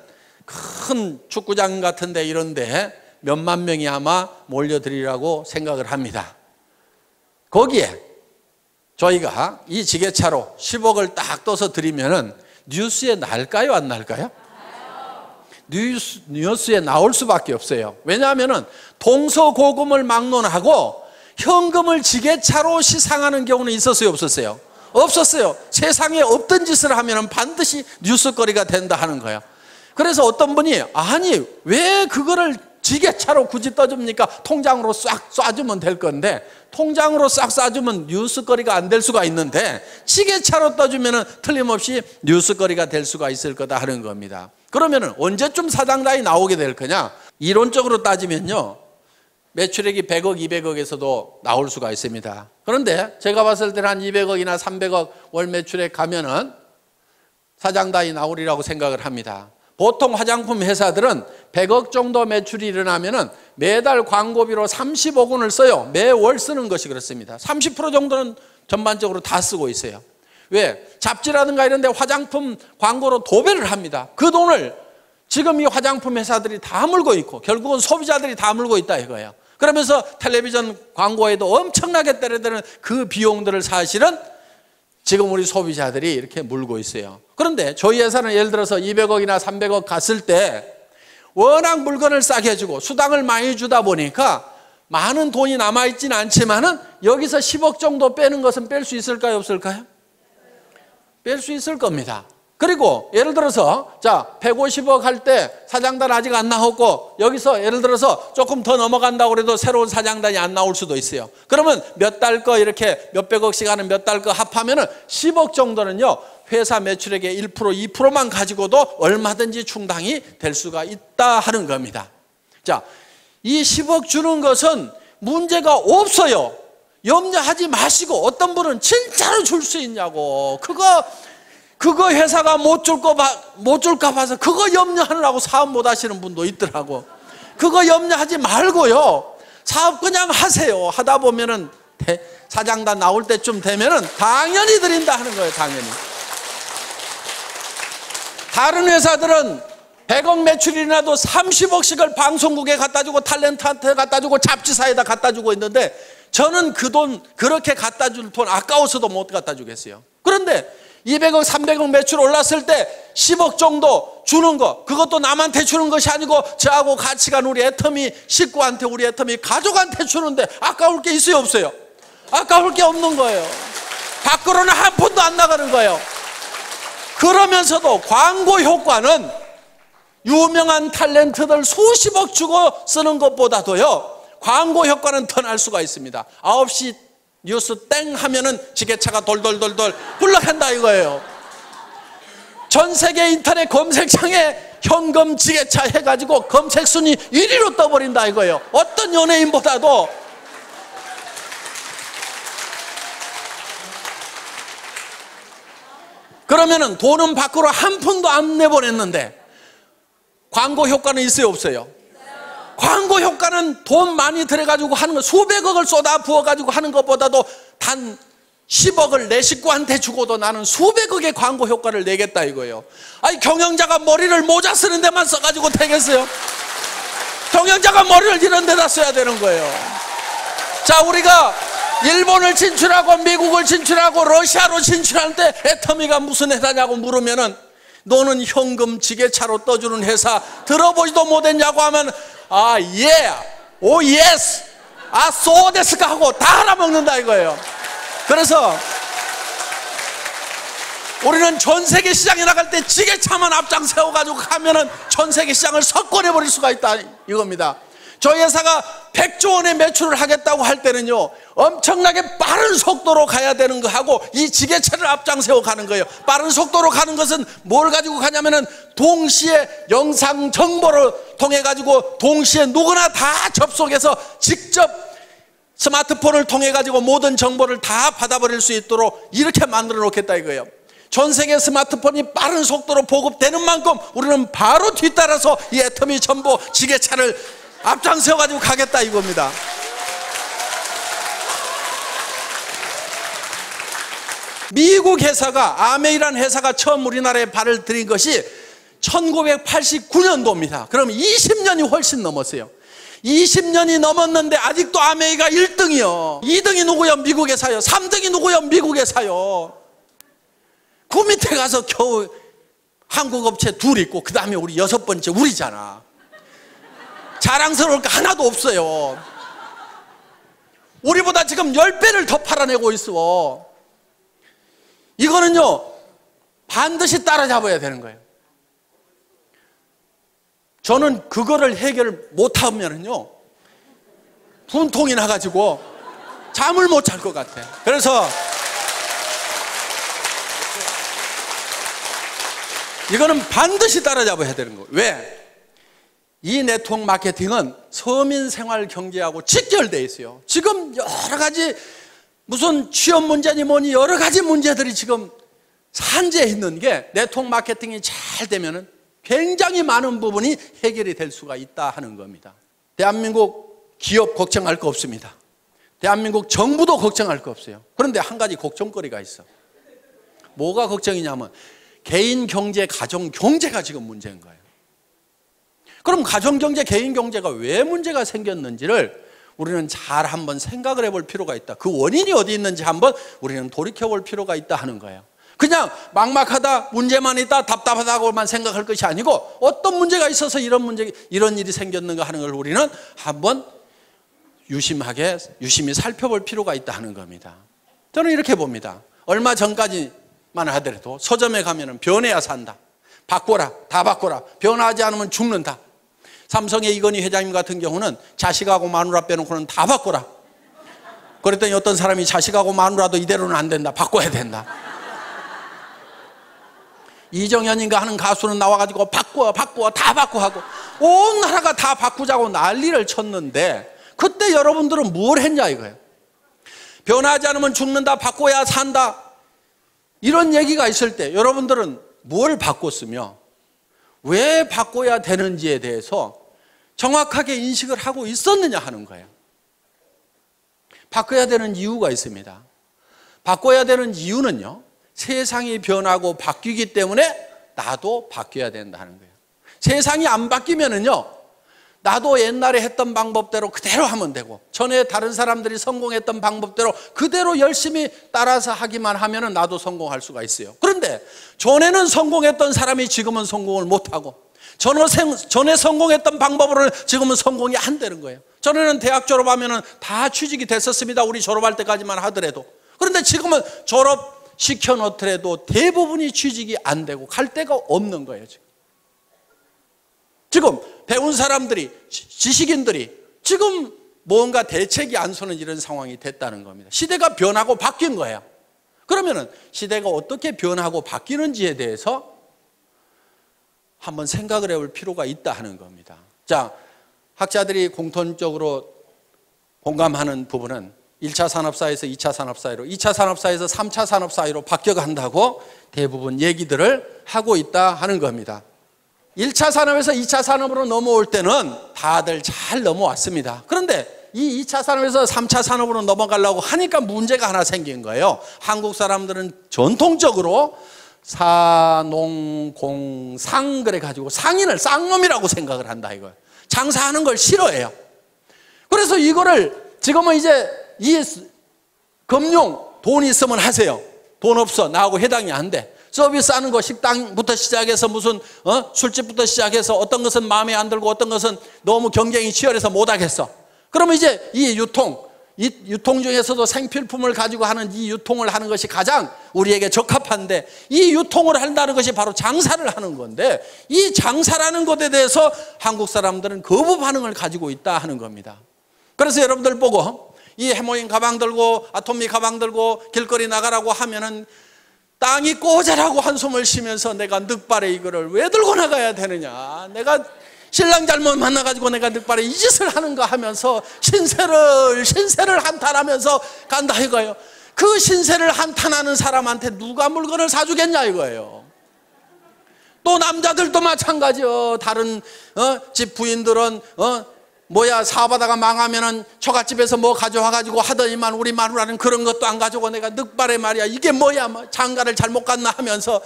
큰 축구장 같은데 이런데 몇만 명이 아마 몰려들이라고 생각을 합니다. 거기에 저희가 이 지게차로 10억을 딱 떠서 드리면은 뉴스에 날까요, 안 날까요? 뉴스에 나올 수밖에 없어요. 왜냐하면은 동서고금을 막론하고 현금을 지게차로 시상하는 경우는 있었어요, 없었어요? 없었어요. 세상에 없던 짓을 하면 반드시 뉴스거리가 된다 하는 거예요. 그래서 어떤 분이 아니 왜 그거를 지게차로 굳이 떠줍니까? 통장으로 싹 쏴주면 될 건데 통장으로 싹 쏴주면 뉴스거리가 안 될 수가 있는데 지게차로 떠주면 틀림없이 뉴스거리가 될 수가 있을 거다 하는 겁니다. 그러면 언제쯤 사장단이 나오게 될 거냐? 이론적으로 따지면요, 매출액이 100억, 200억에서도 나올 수가 있습니다. 그런데 제가 봤을 때는 한 200억이나 300억 월 매출액 가면은 사장단이 나오리라고 생각을 합니다. 보통 화장품 회사들은 100억 정도 매출이 일어나면은 매달 광고비로 30억 원을 써요. 매월 쓰는 것이 그렇습니다. 30% 정도는 전반적으로 다 쓰고 있어요. 왜? 잡지라든가 이런 데 화장품 광고로 도배를 합니다. 그 돈을 지금 이 화장품 회사들이 다 물고 있고 결국은 소비자들이 다 물고 있다 이거예요. 그러면서 텔레비전 광고에도 엄청나게 때려드는 그 비용들을 사실은 지금 우리 소비자들이 이렇게 물고 있어요. 그런데 저희 회사는 예를 들어서 200억이나 300억 갔을 때 워낙 물건을 싸게 주고 수당을 많이 주다 보니까 많은 돈이 남아있지는 않지만은 여기서 10억 정도 빼는 것은 뺄 수 있을까요, 없을까요? 뺄 수 있을 겁니다. 그리고 예를 들어서 자 150억 할 때 사장단 아직 안 나왔고 여기서 예를 들어서 조금 더 넘어간다고 해도 새로운 사장단이 안 나올 수도 있어요. 그러면 몇 달 거 이렇게 몇백억씩 하는 몇 달 거 합하면은 10억 정도는요 회사 매출액의 1% 2%만 가지고도 얼마든지 충당이 될 수가 있다 하는 겁니다. 자, 이 10억 주는 것은 문제가 없어요. 염려하지 마시고, 어떤 분은 진짜로 줄 수 있냐고, 그거 회사가 못 줄까 봐서 그거 염려하느라고 사업 못 하시는 분도 있더라고. 그거 염려하지 말고요, 사업 그냥 하세요. 하다 보면은 사장단 나올 때쯤 되면은 당연히 드린다 하는 거예요. 당연히. 다른 회사들은 100억 매출이 나도 30억씩을 방송국에 갖다 주고 탤런트한테 갖다 주고 잡지사에다 갖다 주고 있는데 저는 그 돈, 그렇게 갖다 줄 돈 아까워서도 못 갖다 주겠어요. 그런데 200억, 300억 매출 올랐을 때 10억 정도 주는 거, 그것도 남한테 주는 것이 아니고 저하고 같이 간 우리 애터미 식구한테, 우리 애터미 가족한테 주는데 아까울 게 있어요, 없어요? 아까울 게 없는 거예요. 밖으로는 한 푼도 안 나가는 거예요. 그러면서도 광고 효과는 유명한 탤런트들 수십억 주고 쓰는 것보다도요 광고 효과는 더 날 수가 있습니다. 9시 뉴스 땡 하면은 지게차가 돌돌돌돌 굴러간다 이거예요. 전 세계 인터넷 검색창에 현금 지게차 해가지고 검색 순위 1위로 떠버린다 이거예요. 어떤 연예인보다도. 그러면은 돈은 밖으로 한 푼도 안 내보냈는데 광고 효과는 있어요, 없어요? 광고 효과는 돈 많이 들여가지고 하는 거, 수백억을 쏟아 부어가지고 하는 것보다도 단 10억을 내 식구한테 주고도 나는 수백억의 광고 효과를 내겠다 이거예요. 아니, 경영자가 머리를 모자 쓰는 데만 써가지고 되겠어요? 경영자가 머리를 이런 데다 써야 되는 거예요. 자, 우리가 일본을 진출하고 미국을 진출하고 러시아로 진출할 때 애터미가 무슨 회사냐고 물으면은 너는 현금 지게차로 떠주는 회사 들어보지도 못했냐고 하면 아, 예, 오, 예스, 아, 소데스까 하고 다 알아먹는다 이거예요. 그래서 우리는 전 세계 시장에 나갈 때 지게차만 앞장 세워가지고 가면은 전 세계 시장을 석권해버릴 수가 있다 이겁니다. 저희 회사가 100조 원의 매출을 하겠다고 할 때는요, 엄청나게 빠른 속도로 가야 되는 거하고 이 지게차를 앞장 세워 가는 거예요. 빠른 속도로 가는 것은 뭘 가지고 가냐면은 동시에 영상 정보를 통해 가지고 동시에 누구나 다 접속해서 직접 스마트폰을 통해 가지고 모든 정보를 다 받아버릴 수 있도록 이렇게 만들어 놓겠다 이거예요. 전 세계 스마트폰이 빠른 속도로 보급되는 만큼 우리는 바로 뒤따라서 이 애터미 정보 지게차를 앞장서 가지고 가겠다 이겁니다. 미국 회사가 아메이라는 회사가 처음 우리나라에 발을 들인 것이 1989년도입니다. 그럼 20년이 훨씬 넘었어요. 20년이 넘었는데 아직도 아메이가 1등이요. 2등이 누구요? 미국 회사요. 3등이 누구요? 미국 회사요. 그 밑에 가서 겨우 한국 업체 둘 있고 그 다음에 우리 6번째 우리잖아. 자랑스러울 거 하나도 없어요. 우리보다 지금 10배를 더 팔아내고 있어. 이거는요, 반드시 따라잡아야 되는 거예요. 저는 그거를 해결 못하면은요, 분통이 나가지고 잠을 못 잘 것 같아. 그래서 이거는 반드시 따라잡아야 되는 거예요. 왜? 이 네트워크 마케팅은 서민 생활 경제하고 직결되어 있어요. 지금 여러 가지 무슨 취업 문제니 뭐니 여러 가지 문제들이 지금 산재해 있는 게 네트워크 마케팅이 잘 되면은 굉장히 많은 부분이 해결이 될 수가 있다 하는 겁니다. 대한민국 기업 걱정할 거 없습니다. 대한민국 정부도 걱정할 거 없어요. 그런데 한 가지 걱정거리가 있어. 뭐가 걱정이냐면 개인 경제, 가정 경제가 지금 문제인 거예요. 그럼 가정 경제, 개인 경제가 왜 문제가 생겼는지를 우리는 잘 한번 생각을 해볼 필요가 있다. 그 원인이 어디 있는지 한번 우리는 돌이켜볼 필요가 있다 하는 거예요. 그냥 막막하다, 문제만 있다, 답답하다고만 생각할 것이 아니고 어떤 문제가 있어서 이런 일이 생겼는가 하는 걸 우리는 한번 유심히 살펴볼 필요가 있다 하는 겁니다. 저는 이렇게 봅니다. 얼마 전까지만 하더라도 서점에 가면은 변해야 산다. 바꿔라, 다 바꿔라. 변하지 않으면 죽는다. 삼성의 이건희 회장님 같은 경우는 자식하고 마누라 빼놓고는 다 바꿔라. 그랬더니 어떤 사람이 자식하고 마누라도 이대로는 안 된다. 바꿔야 된다. 이정현인가 하는 가수는 나와가지고 바꿔 다 바꿔 하고 온 나라가 다 바꾸자고 난리를 쳤는데 그때 여러분들은 뭘 했냐 이거예요. 변하지 않으면 죽는다, 바꿔야 산다, 이런 얘기가 있을 때 여러분들은 뭘 바꿨으며 왜 바꿔야 되는지에 대해서 정확하게 인식을 하고 있었느냐 하는 거예요. 바꿔야 되는 이유가 있습니다. 바꿔야 되는 이유는요, 세상이 변하고 바뀌기 때문에 나도 바뀌어야 된다는 거예요. 세상이 안 바뀌면은요, 나도 옛날에 했던 방법대로 그대로 하면 되고 전에 다른 사람들이 성공했던 방법대로 그대로 열심히 따라서 하기만 하면은 나도 성공할 수가 있어요. 그런데 전에는 성공했던 사람이 지금은 성공을 못하고 전에 성공했던 방법으로는 지금은 성공이 안 되는 거예요. 전에는 대학 졸업하면은 다 취직이 됐었습니다. 우리 졸업할 때까지만 하더라도. 그런데 지금은 졸업시켜 놓더라도 대부분이 취직이 안 되고 갈 데가 없는 거예요. 지금 배운 사람들이, 지식인들이 지금 뭔가 대책이 안 서는 이런 상황이 됐다는 겁니다. 시대가 변하고 바뀐 거예요. 그러면은 시대가 어떻게 변하고 바뀌는지에 대해서 한번 생각을 해볼 필요가 있다 하는 겁니다. 자, 학자들이 공통적으로 공감하는 부분은 1차 산업사회에서 2차 산업사회로, 2차 산업사회에서 3차 산업사회로 바뀌어간다고 대부분 얘기들을 하고 있다 하는 겁니다. 1차 산업에서 2차 산업으로 넘어올 때는 다들 잘 넘어왔습니다. 그런데 이 2차 산업에서 3차 산업으로 넘어가려고 하니까 문제가 하나 생긴 거예요. 한국 사람들은 전통적으로 사농공상 그래가지고 상인을 쌍놈이라고 생각을 한다 이거예요. 장사하는 걸 싫어해요. 그래서 이거를 지금은 이제 이 금융 돈 있으면 하세요. 돈 없어 나하고 해당이 안 돼. 서비스 하는 거 식당부터 시작해서 무슨 술집부터 시작해서 어떤 것은 마음에 안 들고 어떤 것은 너무 경쟁이 치열해서 못 하겠어. 그러면 이제 이 유통 중에서도 생필품을 가지고 하는 이 유통을 하는 것이 가장 우리에게 적합한데, 이 유통을 한다는 것이 바로 장사를 하는 건데, 이 장사라는 것에 대해서 한국 사람들은 거부 반응을 가지고 있다 하는 겁니다. 그래서 여러분들 보고 이 해모인 가방 들고 아토미 가방 들고 길거리 나가라고 하면은 땅이 꼬자라고 한숨을 쉬면서 내가 늑발에 이거를 왜 들고 나가야 되느냐, 내가 신랑 잘못 만나가지고 내가 늑발에 이 짓을 하는가 하면서 신세를 한탄하면서 간다 이거예요. 그 신세를 한탄하는 사람한테 누가 물건을 사주겠냐 이거예요. 또 남자들도 마찬가지요. 다른 집 부인들은 사업하다가 망하면은 처갓집에서 뭐 가져와가지고 하더니만 우리 마누라는 그런 것도 안 가지고 내가 늑발에 말이야 이게 뭐야 장가를 잘못 갔나 하면서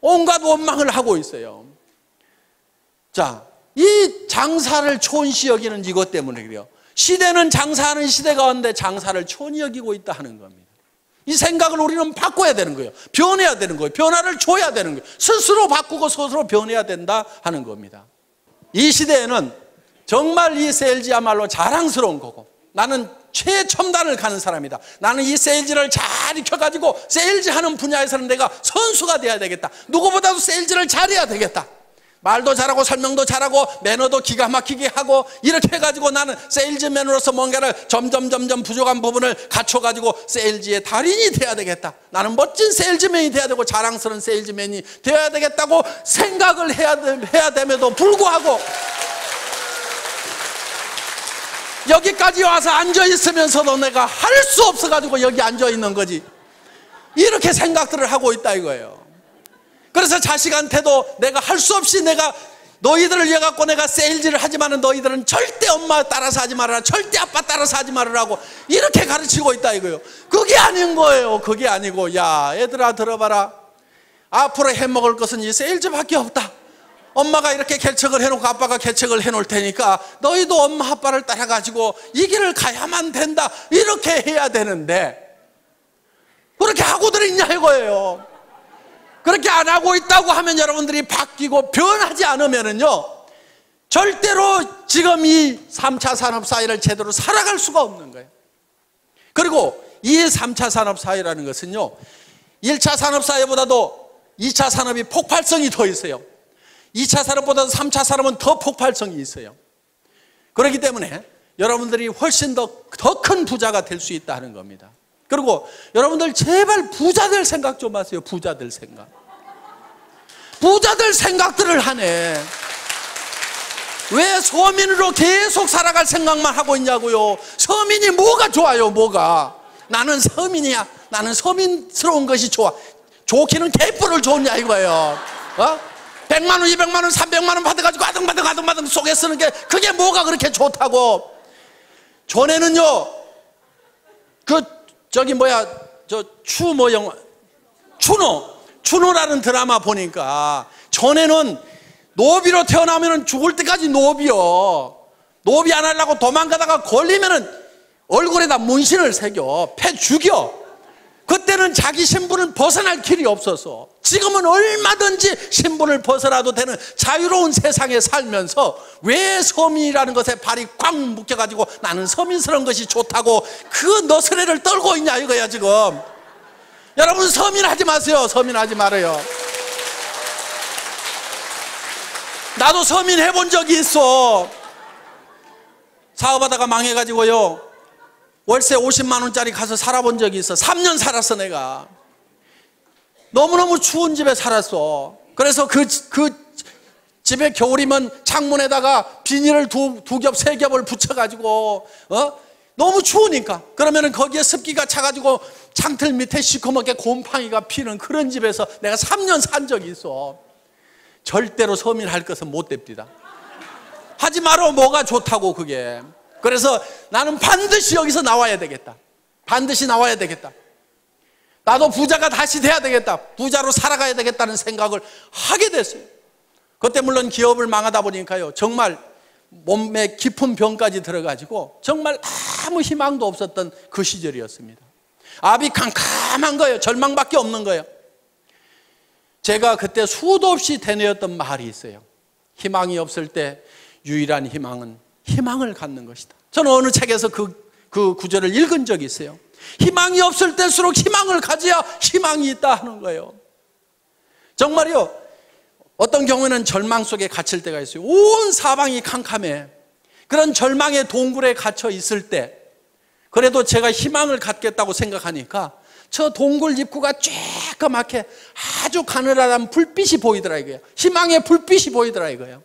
온갖 원망을 하고 있어요. 자, 이 장사를 촌시 여기는 이것 때문에 그래요. 시대는 장사하는 시대가 왔는데 장사를 촌히 여기고 있다 하는 겁니다. 이 생각을 우리는 바꿔야 되는 거예요. 변해야 되는 거예요. 변화를 줘야 되는 거예요. 스스로 바꾸고 스스로 변해야 된다 하는 겁니다. 이 시대에는 정말 이 세일즈야말로 자랑스러운 거고, 나는 최첨단을 가는 사람이다. 나는 이 세일즈를 잘 익혀가지고 세일즈 하는 분야에서는 내가 선수가 돼야 되겠다. 누구보다도 세일즈를 잘해야 되겠다. 말도 잘하고 설명도 잘하고 매너도 기가 막히게 하고 이렇게 해가지고 나는 세일즈맨으로서 뭔가를 점점 부족한 부분을 갖춰가지고 세일즈의 달인이 돼야 되겠다. 나는 멋진 세일즈맨이 돼야 되고 자랑스러운 세일즈맨이 되어야 되겠다고 생각을 해야 됨에도 불구하고 여기까지 와서 앉아있으면서도 내가 할 수 없어가지고 여기 앉아있는 거지. 이렇게 생각들을 하고 있다 이거예요. 그래서 자식한테도 내가 할 수 없이 내가 너희들을 위해 갖고 내가 세일즈를 하지만은 너희들은 절대 엄마 따라서 하지 말아라, 절대 아빠 따라서 하지 말으라고 이렇게 가르치고 있다 이거예요. 그게 아닌 거예요. 그게 아니고, 야 얘들아 들어봐라. 앞으로 해먹을 것은 이 세일즈밖에 없다. 엄마가 이렇게 개척을 해놓고 아빠가 개척을 해놓을 테니까 너희도 엄마 아빠를 따라가지고 이 길을 가야만 된다. 이렇게 해야 되는데 그렇게 하고들 있냐 이거예요. 그렇게 안 하고 있다고 하면 여러분들이 바뀌고 변하지 않으면은요, 절대로 지금 이 3차 산업 사회를 제대로 살아갈 수가 없는 거예요. 그리고 이 3차 산업 사회라는 것은요, 1차 산업 사회보다도 2차 산업이 폭발성이 더 있어요. 2차 산업보다도 3차 산업은 더 폭발성이 있어요. 그렇기 때문에 여러분들이 훨씬 더 큰 부자가 될 수 있다는 겁니다. 그리고 여러분들 제발 부자들 생각 좀 하세요. 부자들 생각. 부자들 생각들을 하네. 왜 서민으로 계속 살아갈 생각만 하고 있냐고요. 서민이 뭐가 좋아요, 뭐가. 나는 서민이야. 나는 서민스러운 것이 좋아. 좋기는 개뿔을 좋냐 이거예요. 100만 원, 200만 원, 300만 원 받아가지고 아등바등 속에 쓰는 게 그게 뭐가 그렇게 좋다고. 전에는요, 추노라는 드라마 보니까 전에는 노비로 태어나면 죽을 때까지 노비요. 노비 안 하려고 도망가다가 걸리면은 얼굴에다 문신을 새겨 패 죽여. 그때는 자기 신분을 벗어날 길이 없어서, 지금은 얼마든지 신분을 벗어나도 되는 자유로운 세상에 살면서 왜 서민이라는 것에 발이 꽉 묶여가지고 나는 서민스러운 것이 좋다고 그 너스레를 떨고 있냐 이거야 지금. 여러분 서민하지 마세요. 서민하지 말아요. 나도 서민 해본 적이 있어. 사업하다가 망해가지고요, 월세 50만 원짜리 가서 살아본 적이 있어. 3년 살았어 내가. 너무너무 추운 집에 살았어. 그래서 그 집에 겨울이면 창문에다가 비닐을 두 겹, 세 겹을 붙여가지고 너무 추우니까, 그러면은 거기에 습기가 차가지고 창틀 밑에 시커멓게 곰팡이가 피는 그런 집에서 내가 3년 산 적이 있어. 절대로 서민할 것은 못 됩니다. 하지 마라. 뭐가 좋다고 그게. 그래서 나는 반드시 여기서 나와야 되겠다. 반드시 나와야 되겠다. 나도 부자가 다시 돼야 되겠다. 부자로 살아가야 되겠다는 생각을 하게 됐어요. 그때 물론 기업을 망하다 보니까요, 정말 몸에 깊은 병까지 들어가지고 정말 아무 희망도 없었던 그 시절이었습니다. 앞이 캄캄한 거예요. 절망밖에 없는 거예요. 제가 그때 수도 없이 되뇌었던 말이 있어요. 희망이 없을 때 유일한 희망은 희망을 갖는 것이다. 저는 어느 책에서 그 구절을 읽은 적이 있어요. 희망이 없을 때일수록 희망을 가져야 희망이 있다 하는 거예요. 정말요, 어떤 경우에는 절망 속에 갇힐 때가 있어요. 온 사방이 캄캄해. 그런 절망의 동굴에 갇혀 있을 때 그래도 제가 희망을 갖겠다고 생각하니까 저 동굴 입구가 쬐까맣게 아주 가느다란 불빛이 보이더라 이거예요. 희망의 불빛이 보이더라 이거예요.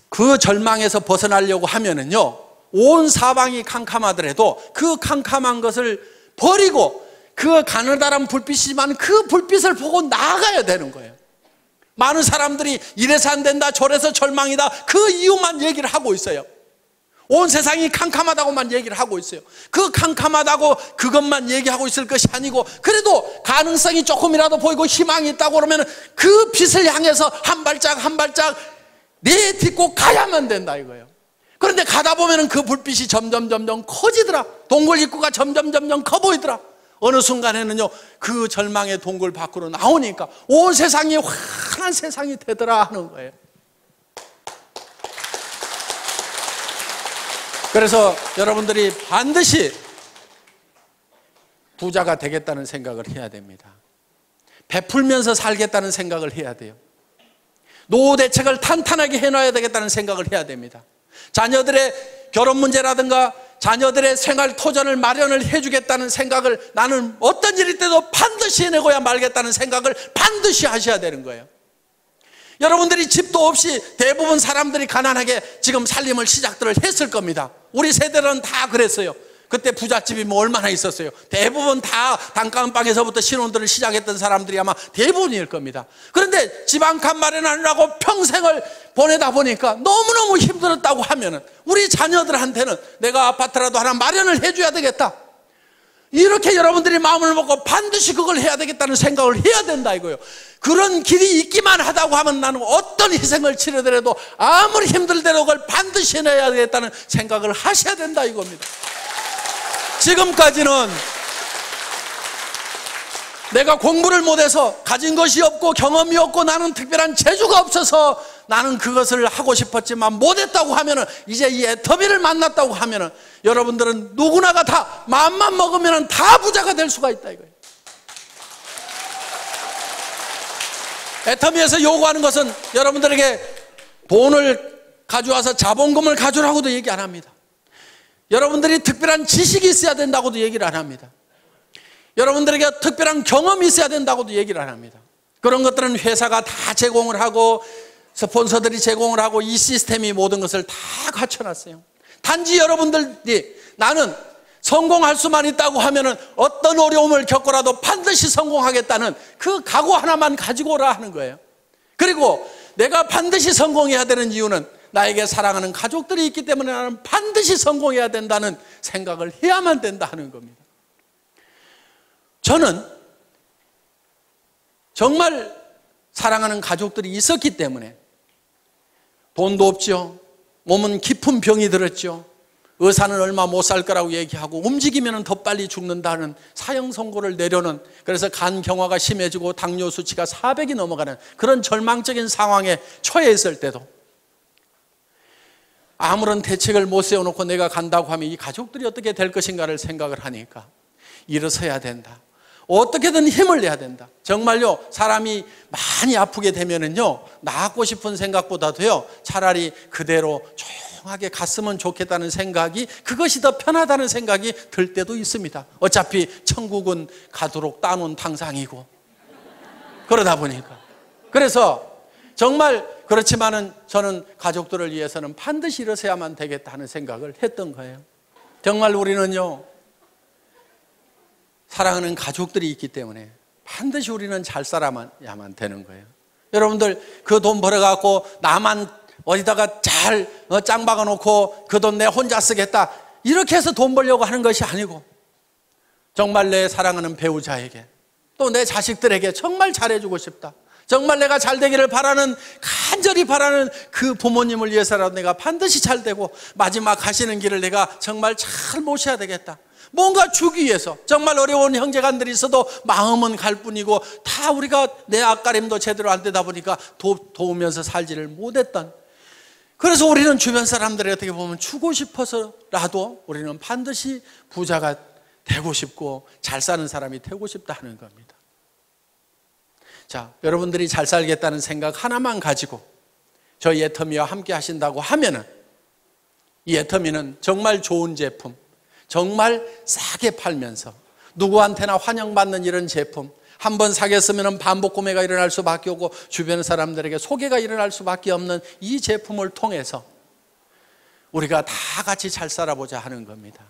그 절망에서 벗어나려고 하면은요, 온 사방이 캄캄하더라도 그 캄캄한 것을 버리고 그 가느다란 불빛이지만 그 불빛을 보고 나아가야 되는 거예요. 많은 사람들이 이래서 안 된다, 저래서 절망이다, 그 이유만 얘기를 하고 있어요. 온 세상이 캄캄하다고만 얘기를 하고 있어요. 그 캄캄하다고 그것만 얘기하고 있을 것이 아니고, 그래도 가능성이 조금이라도 보이고 희망이 있다고 그러면 그 빛을 향해서 한 발짝 한 발짝 내딛고 가야만 된다 이거예요. 그런데 가다 보면 그 불빛이 점점 커지더라. 동굴 입구가 점점 커 보이더라. 어느 순간에는요, 그 절망의 동굴 밖으로 나오니까 온 세상이 환한 세상이 되더라 하는 거예요. 그래서 여러분들이 반드시 부자가 되겠다는 생각을 해야 됩니다. 베풀면서 살겠다는 생각을 해야 돼요. 노후 대책을 탄탄하게 해놔야 되겠다는 생각을 해야 됩니다. 자녀들의 결혼 문제라든가 자녀들의 생활 토전을 마련을 해주겠다는 생각을 나는 어떤 일일 때도 반드시 해내고야 말겠다는 생각을 반드시 하셔야 되는 거예요. 여러분들이 집도 없이 대부분 사람들이 가난하게 지금 살림을 시작들을 했을 겁니다. 우리 세대는 다 그랬어요. 그때 부잣집이 뭐 얼마나 있었어요. 대부분 다 단가은 방에서부터 신혼들을 시작했던 사람들이 아마 대부분일 겁니다. 그런데 집 한 칸 마련하느라고 평생을 보내다 보니까 너무너무 힘들었다고 하면은 우리 자녀들한테는 내가 아파트라도 하나 마련을 해줘야 되겠다, 이렇게 여러분들이 마음을 먹고 반드시 그걸 해야 되겠다는 생각을 해야 된다 이거예요. 그런 길이 있기만 하다고 하면 나는 어떤 희생을 치르더라도 아무리 힘들더라도 그걸 반드시 해내야 되겠다는 생각을 하셔야 된다 이겁니다. 지금까지는 내가 공부를 못해서 가진 것이 없고 경험이 없고 나는 특별한 재주가 없어서 나는 그것을 하고 싶었지만 못했다고 하면은, 이제 이 애터미를 만났다고 하면은 여러분들은 누구나가 다 마음만 먹으면 다 부자가 될 수가 있다 이거예요. 애터미에서 요구하는 것은 여러분들에게 돈을 가져와서 자본금을 가져오라고도 얘기 안 합니다. 여러분들이 특별한 지식이 있어야 된다고도 얘기를 안 합니다. 여러분들에게 특별한 경험이 있어야 된다고도 얘기를 안 합니다. 그런 것들은 회사가 다 제공을 하고 스폰서들이 제공을 하고 이 시스템이 모든 것을 다 갖춰놨어요. 단지 여러분들이 나는 성공할 수만 있다고 하면은 어떤 어려움을 겪고라도 반드시 성공하겠다는 그 각오 하나만 가지고 오라 하는 거예요. 그리고 내가 반드시 성공해야 되는 이유는 나에게 사랑하는 가족들이 있기 때문에 나는 반드시 성공해야 된다는 생각을 해야만 된다 하는 겁니다. 저는 정말 사랑하는 가족들이 있었기 때문에 돈도 없죠. 몸은 깊은 병이 들었죠. 의사는 얼마 못 살 거라고 얘기하고 움직이면 더 빨리 죽는다는 사형 선고를 내려는, 그래서 간 경화가 심해지고 당뇨 수치가 400이 넘어가는 그런 절망적인 상황에 처해 있을 때도 아무런 대책을 못 세워놓고 내가 간다고 하면 이 가족들이 어떻게 될 것인가를 생각을 하니까 일어서야 된다. 어떻게든 힘을 내야 된다. 정말요, 사람이 많이 아프게 되면은요, 나았고 싶은 생각보다도요, 차라리 그대로 조용하게 갔으면 좋겠다는 생각이, 그것이 더 편하다는 생각이 들 때도 있습니다. 어차피 천국은 가도록 따놓은 탕상이고, 그러다 보니까. 그래서 정말 그렇지만은 저는 가족들을 위해서는 반드시 일어서야만 되겠다 하는 생각을 했던 거예요. 정말 우리는요, 사랑하는 가족들이 있기 때문에 반드시 우리는 잘 살아야만 되는 거예요. 여러분들 그 돈 벌어갖고 나만 어디다가 잘 짱 박아놓고 그 돈 내 혼자 쓰겠다 이렇게 해서 돈 벌려고 하는 것이 아니고 정말 내 사랑하는 배우자에게 또 내 자식들에게 정말 잘해주고 싶다. 정말 내가 잘 되기를 바라는 간절히 바라는 그 부모님을 위해서라도 내가 반드시 잘 되고 마지막 가시는 길을 내가 정말 잘 모셔야 되겠다. 뭔가 주기 위해서 정말 어려운 형제간들이 있어도 마음은 갈 뿐이고 다 우리가 내 앞가림도 제대로 안 되다 보니까 도우면서 살지를 못했던, 그래서 우리는 주변 사람들이 어떻게 보면 주고 싶어서라도 우리는 반드시 부자가 되고 싶고 잘 사는 사람이 되고 싶다 하는 겁니다. 자, 여러분들이 잘 살겠다는 생각 하나만 가지고 저희 애터미와 함께 하신다고 하면은 이 애터미는 정말 좋은 제품, 정말 싸게 팔면서 누구한테나 환영받는 이런 제품, 한번 사겠으면 반복 구매가 일어날 수밖에 없고 주변 사람들에게 소개가 일어날 수밖에 없는 이 제품을 통해서 우리가 다 같이 잘 살아보자 하는 겁니다.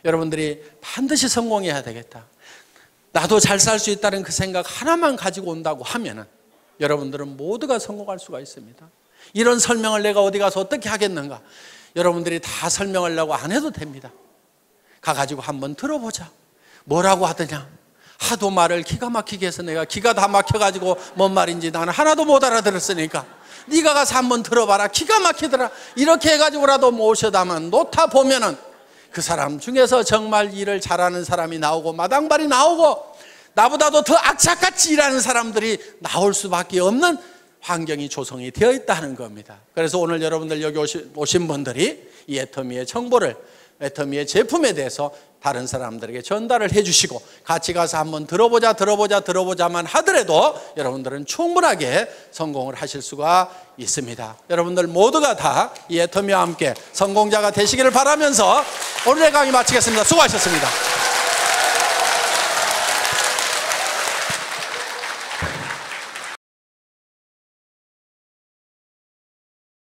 여러분들이 반드시 성공해야 되겠다, 나도 잘 살 수 있다는 그 생각 하나만 가지고 온다고 하면은 여러분들은 모두가 성공할 수가 있습니다. 이런 설명을 내가 어디 가서 어떻게 하겠는가? 여러분들이 다 설명하려고 안 해도 됩니다. 가가지고 한번 들어보자. 뭐라고 하더냐? 하도 말을 기가 막히게 해서 내가 기가 다 막혀가지고 뭔 말인지 나는 하나도 못 알아들었으니까 네가 가서 한번 들어봐라. 기가 막히더라. 이렇게 해가지고라도 모셔다만 놓다 보면은 그 사람 중에서 정말 일을 잘하는 사람이 나오고 마당발이 나오고 나보다도 더 악착같이 일하는 사람들이 나올 수밖에 없는 환경이 조성이 되어 있다는 겁니다. 그래서 오늘 여러분들 여기 오신 분들이 이 애터미의 정보를, 애터미의 제품에 대해서 다른 사람들에게 전달을 해주시고 같이 가서 한번 들어보자만 하더라도 여러분들은 충분하게 성공을 하실 수가 있습니다. 여러분들 모두가 다 이 애터미와 함께 성공자가 되시기를 바라면서 오늘의 강의 마치겠습니다. 수고하셨습니다.